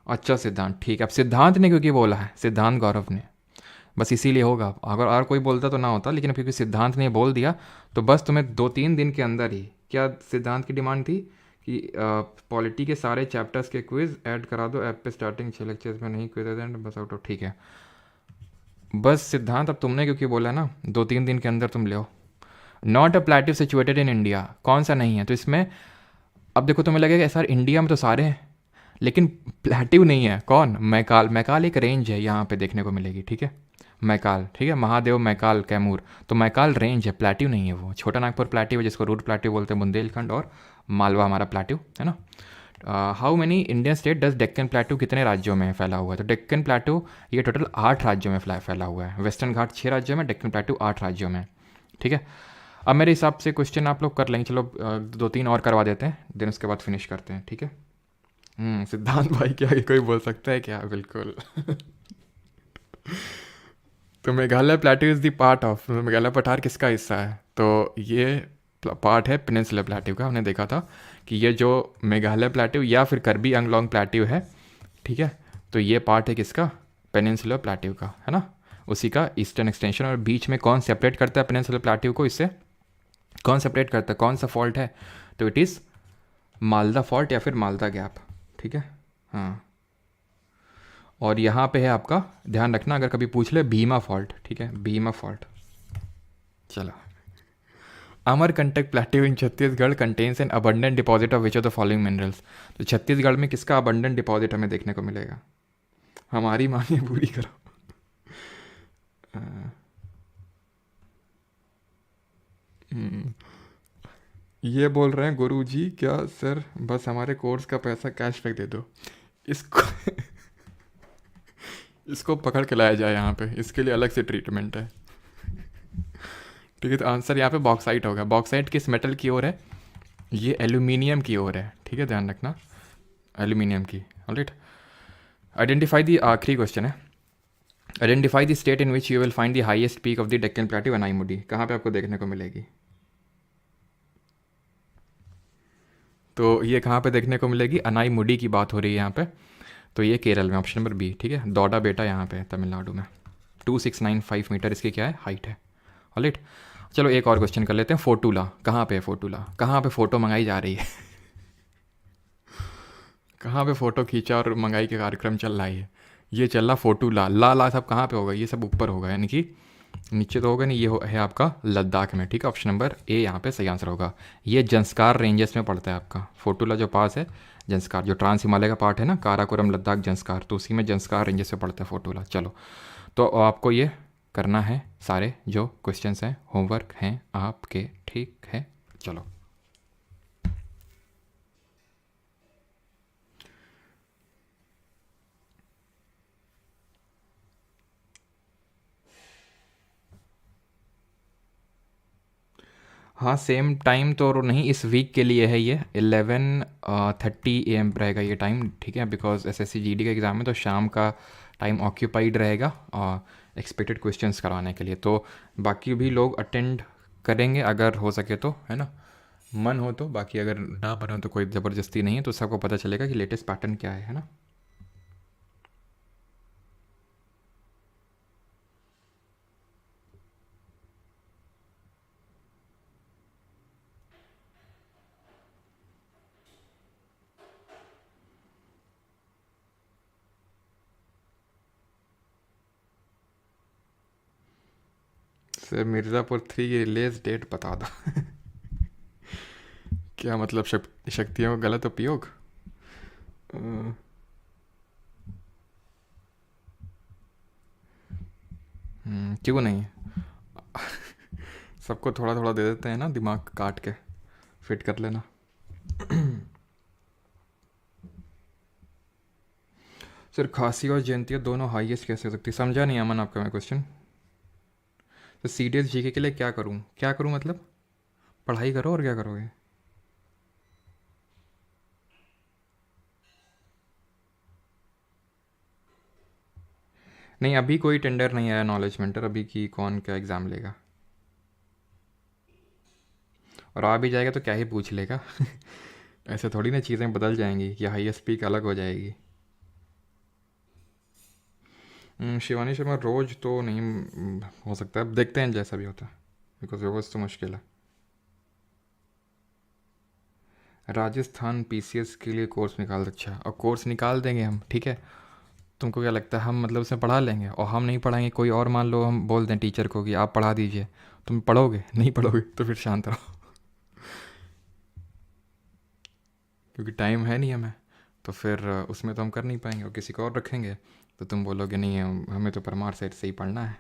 अच्छा सिद्धांत, ठीक है। अब सिद्धांत ने क्योंकि बोला है, सिद्धांत गौरव ने, बस इसीलिए होगा। अगर और कोई बोलता तो ना होता, लेकिन अब क्योंकि सिद्धांत ने बोल दिया तो बस तुम्हें 2-3 दिन के अंदर ही, क्या सिद्धांत की डिमांड थी कि पॉलिटी के सारे चैप्टर्स के क्विज ऐड करा दो ऐप पे स्टार्टिंग 6 लेक्चर्स में, नहीं क्विज बस आउट ऑफ। ठीक है, बस सिद्धांत अब तुमने क्योंकि बोला ना 2-3 दिन के अंदर तुम ले आओ। Not a plateau situated in India, कौन सा नहीं है? तो इसमें अब देखो तुम्हें लगेगा सर इंडिया में तो सारे हैं, लेकिन प्लेट्यू नहीं है। कौन? मैकाल। मैकाल एक रेंज है, यहाँ पे देखने को मिलेगी। ठीक है, मैकाल। ठीक है, महादेव मैकाल कैमूर, तो मैकाल रेंज है, प्लेट्यू नहीं है वो। छोटा नागपुर प्लेट्यू है, जिसको रूट प्लेट्यू बोलते हैं, बुंदेलखंड और मालवा हमारा प्लेट्यू है ना। How many Indian state does Deccan plateau, कितने राज्यों में फैला हुआ है? तो डेक्कन प्लेट्यू ये टोटल 8 राज्यों में फैला हुआ है। वेस्टर्न घाट 6 राज्यों में, डेक्कन प्लेट्यू 8 राज्यों में। ठीक है, अब मेरे हिसाब से क्वेश्चन आप लोग कर लेंगे। चलो 2-3 और करवा देते हैं, देन उसके बाद फिनिश करते हैं। ठीक है। सिद्धांत भाई के आगे कोई बोल सकता है क्या? बिल्कुल। तो Meghalaya plateau is the part of, Meghalaya पठार किसका हिस्सा है? तो ये पार्ट है पेनिनसुलर प्लेट्यू का। हमने देखा था कि ये जो मेघालय प्लेट्यू या फिर कर्बी एंगलोंग प्लेट्यू है, ठीक है, तो ये पार्ट है किसका? पेनिनसुलर प्लेट्यू का, है ना, उसी का ईस्टर्न एक्सटेंशन। और बीच में कौन सेपरेट करता है पेनिनसुलर प्लेट्यू को इससे? कौन सेपरेट करता है? कौन सा फॉल्ट है? तो इट इज़ मालदा फॉल्ट या फिर मालदा गैप। ठीक है, हाँ। और यहाँ पे है आपका, ध्यान रखना अगर कभी पूछ ले, भीमा फॉल्ट। ठीक है, भीमा फॉल्ट। चलो, Amarkantak plateau in Chhattisgarh contains an abundant deposit of which of the following minerals? तो छत्तीसगढ़ में किसका अबंडेंट डिपॉजिट हमें देखने को मिलेगा? हमारी मांगे पूरी करो। ये बोल रहे हैं गुरु जी, क्या सर बस हमारे कोर्स का पैसा कैशबैक दे दो। इसको इसको पकड़ के लाया जाए यहाँ पे, इसके लिए अलग से ट्रीटमेंट है। ठीक है, तो आंसर यहाँ पे बॉक्साइट होगा। बॉक्साइट किस मेटल की ओर है? ये एल्यूमिनियम की ओर है। ठीक है, ध्यान रखना, एल्यूमिनियम की। ऑलराइट, आइडेंटिफाई दी, आखिरी क्वेश्चन है। Identify the state in which you will find the highest peak of the Deccan plateau Anaimudi. कहाँ पे आपको देखने को मिलेगी? तो ये कहाँ पे देखने को मिलेगी? अनाईमुडी की बात हो रही है यहाँ पे, तो ये केरल में, ऑप्शन नंबर बी। ठीक है, दौड़ा बेटा यहाँ पे है तमिलनाडु में। 2695 मीटर इसकी क्या है? हाइट है। ऑलराइट, चलो एक और क्वेश्चन कर लेते हैं। फोटूला कहाँ पे है? फोटूला कहाँ पे फ़ोटो मंगाई जा रही है? कहाँ पे फ़ोटो खींचा और मंगाई के कार्यक्रम चल रहा है? ये चल रहा फोटूला। ला सब कहाँ पे होगा? ये सब ऊपर होगा, यानी कि नीचे तो होगा नहीं। ये है आपका लद्दाख में। ठीक है, ऑप्शन नंबर ए यहाँ पे सही आंसर होगा। ये जंस्कार रेंजेस में पड़ता है आपका फोटूला जो पास है। जंस्कार जो ट्रांस हिमालय का पार्ट है ना, काराकोरम, लद्दाख, जंस्कार, तो उसी में जंस्कार रेंजेस में पड़ता है फोटूला। चलो, तो आपको ये करना है, सारे जो क्वेश्चंस हैं होमवर्क हैं आपके। ठीक है, चलो। हाँ सेम टाइम तो नहीं, इस वीक के लिए है ये 11:30 AM रहेगा ये टाइम, ठीक है, बिकॉज एसएससी जीडी का एग्ज़ाम है तो शाम का टाइम ऑक्यूपाइड रहेगा एक्सपेक्टेड क्वेश्चंस करवाने के लिए। तो बाकी भी लोग अटेंड करेंगे अगर हो सके तो, है ना, मन हो तो। बाकी अगर ना मन हो तो कोई ज़बरदस्ती नहीं है, तो सबको पता चलेगा कि लेटेस्ट पैटर्न क्या है ना। सर मिर्ज़ापुर 3 की रिलीज डेट बता दो। क्या मतलब शक्तियों का गलत उपयोग? अ, क्यों नहीं, सबको थोड़ा थोड़ा दे देते हैं ना, दिमाग काट के फिट कर लेना। सर खांसी और जयंतिया दोनों हाईएस्ट कैसे हो सकती है? समझा नहीं अमन आपका मैं क्वेश्चन। तो सीडीएस जीके के लिए क्या करूँ, क्या करूँ मतलब? पढ़ाई करो और क्या करोगे? नहीं अभी कोई टेंडर नहीं आया नॉलेज मेंटर, अभी की कौन क्या एग्ज़ाम लेगा, और आ भी जाएगा तो क्या ही पूछ लेगा। ऐसे थोड़ी ना चीज़ें बदल जाएंगी कि हाई स्पीक अलग हो जाएगी। शिवानी शर्मा रोज़ तो नहीं हो सकता है, अब देखते हैं जैसा भी होता है, बिकॉज रोज़ तो मुश्किल है। राजस्थान पीसीएस के लिए कोर्स निकाल, अच्छा और कोर्स निकाल देंगे हम, ठीक है। तुमको क्या लगता है हम मतलब उसमें पढ़ा लेंगे, और हम नहीं पढ़ाएंगे, कोई और मान लो हम बोल दें टीचर को कि आप पढ़ा दीजिए, तुम पढ़ोगे? नहीं पढ़ोगे तो फिर शांत रहो। क्योंकि टाइम है नहीं हमें, तो फिर उसमें तो हम कर नहीं पाएंगे, और किसी को और रखेंगे तो तुम बोलोगे नहीं हमें तो परमार साइड से ही पढ़ना है।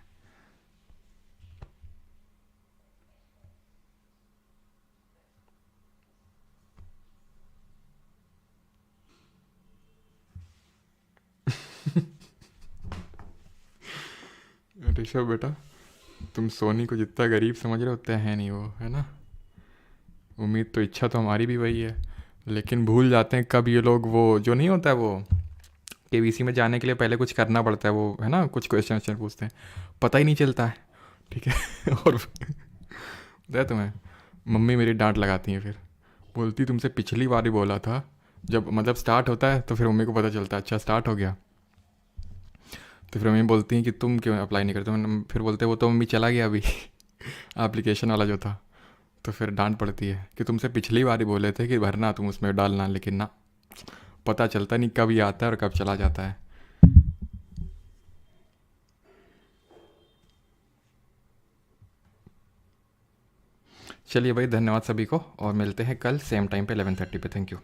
ऋषभ बेटा, तुम सोनी को जितना गरीब समझ रहे हो उतना है नहीं वो, है ना। उम्मीद तो इच्छा तो हमारी भी वही है, लेकिन भूल जाते हैं कब ये लोग, वो जो नहीं होता है वो केवीसी में जाने के लिए पहले कुछ करना पड़ता है, वो है ना, कुछ क्वेश्चन वश्चन पूछते हैं, पता ही नहीं चलता है, ठीक है। और पता है तुम्हें, मम्मी मेरी डांट लगाती है, फिर बोलती तुमसे पिछली बार ही बोला था, जब मतलब स्टार्ट होता है तो फिर मम्मी को पता चलता है अच्छा स्टार्ट हो गया, तो फिर मम्मी बोलती हैं कि तुम क्यों अप्लाई नहीं करते, फिर बोलते वो तो मम्मी चला गया अभी। एप्लीकेशन वाला जो था, तो फिर डांट पड़ती है कि तुमसे पिछली बार ही बोले थे कि भरना तुम उसमें डालना, लेकिन ना, पता चलता नहीं कब ये आता है और कब चला जाता है। चलिए भाई, धन्यवाद सभी को, और मिलते हैं कल सेम टाइम पे 11:30 पे। Thank you.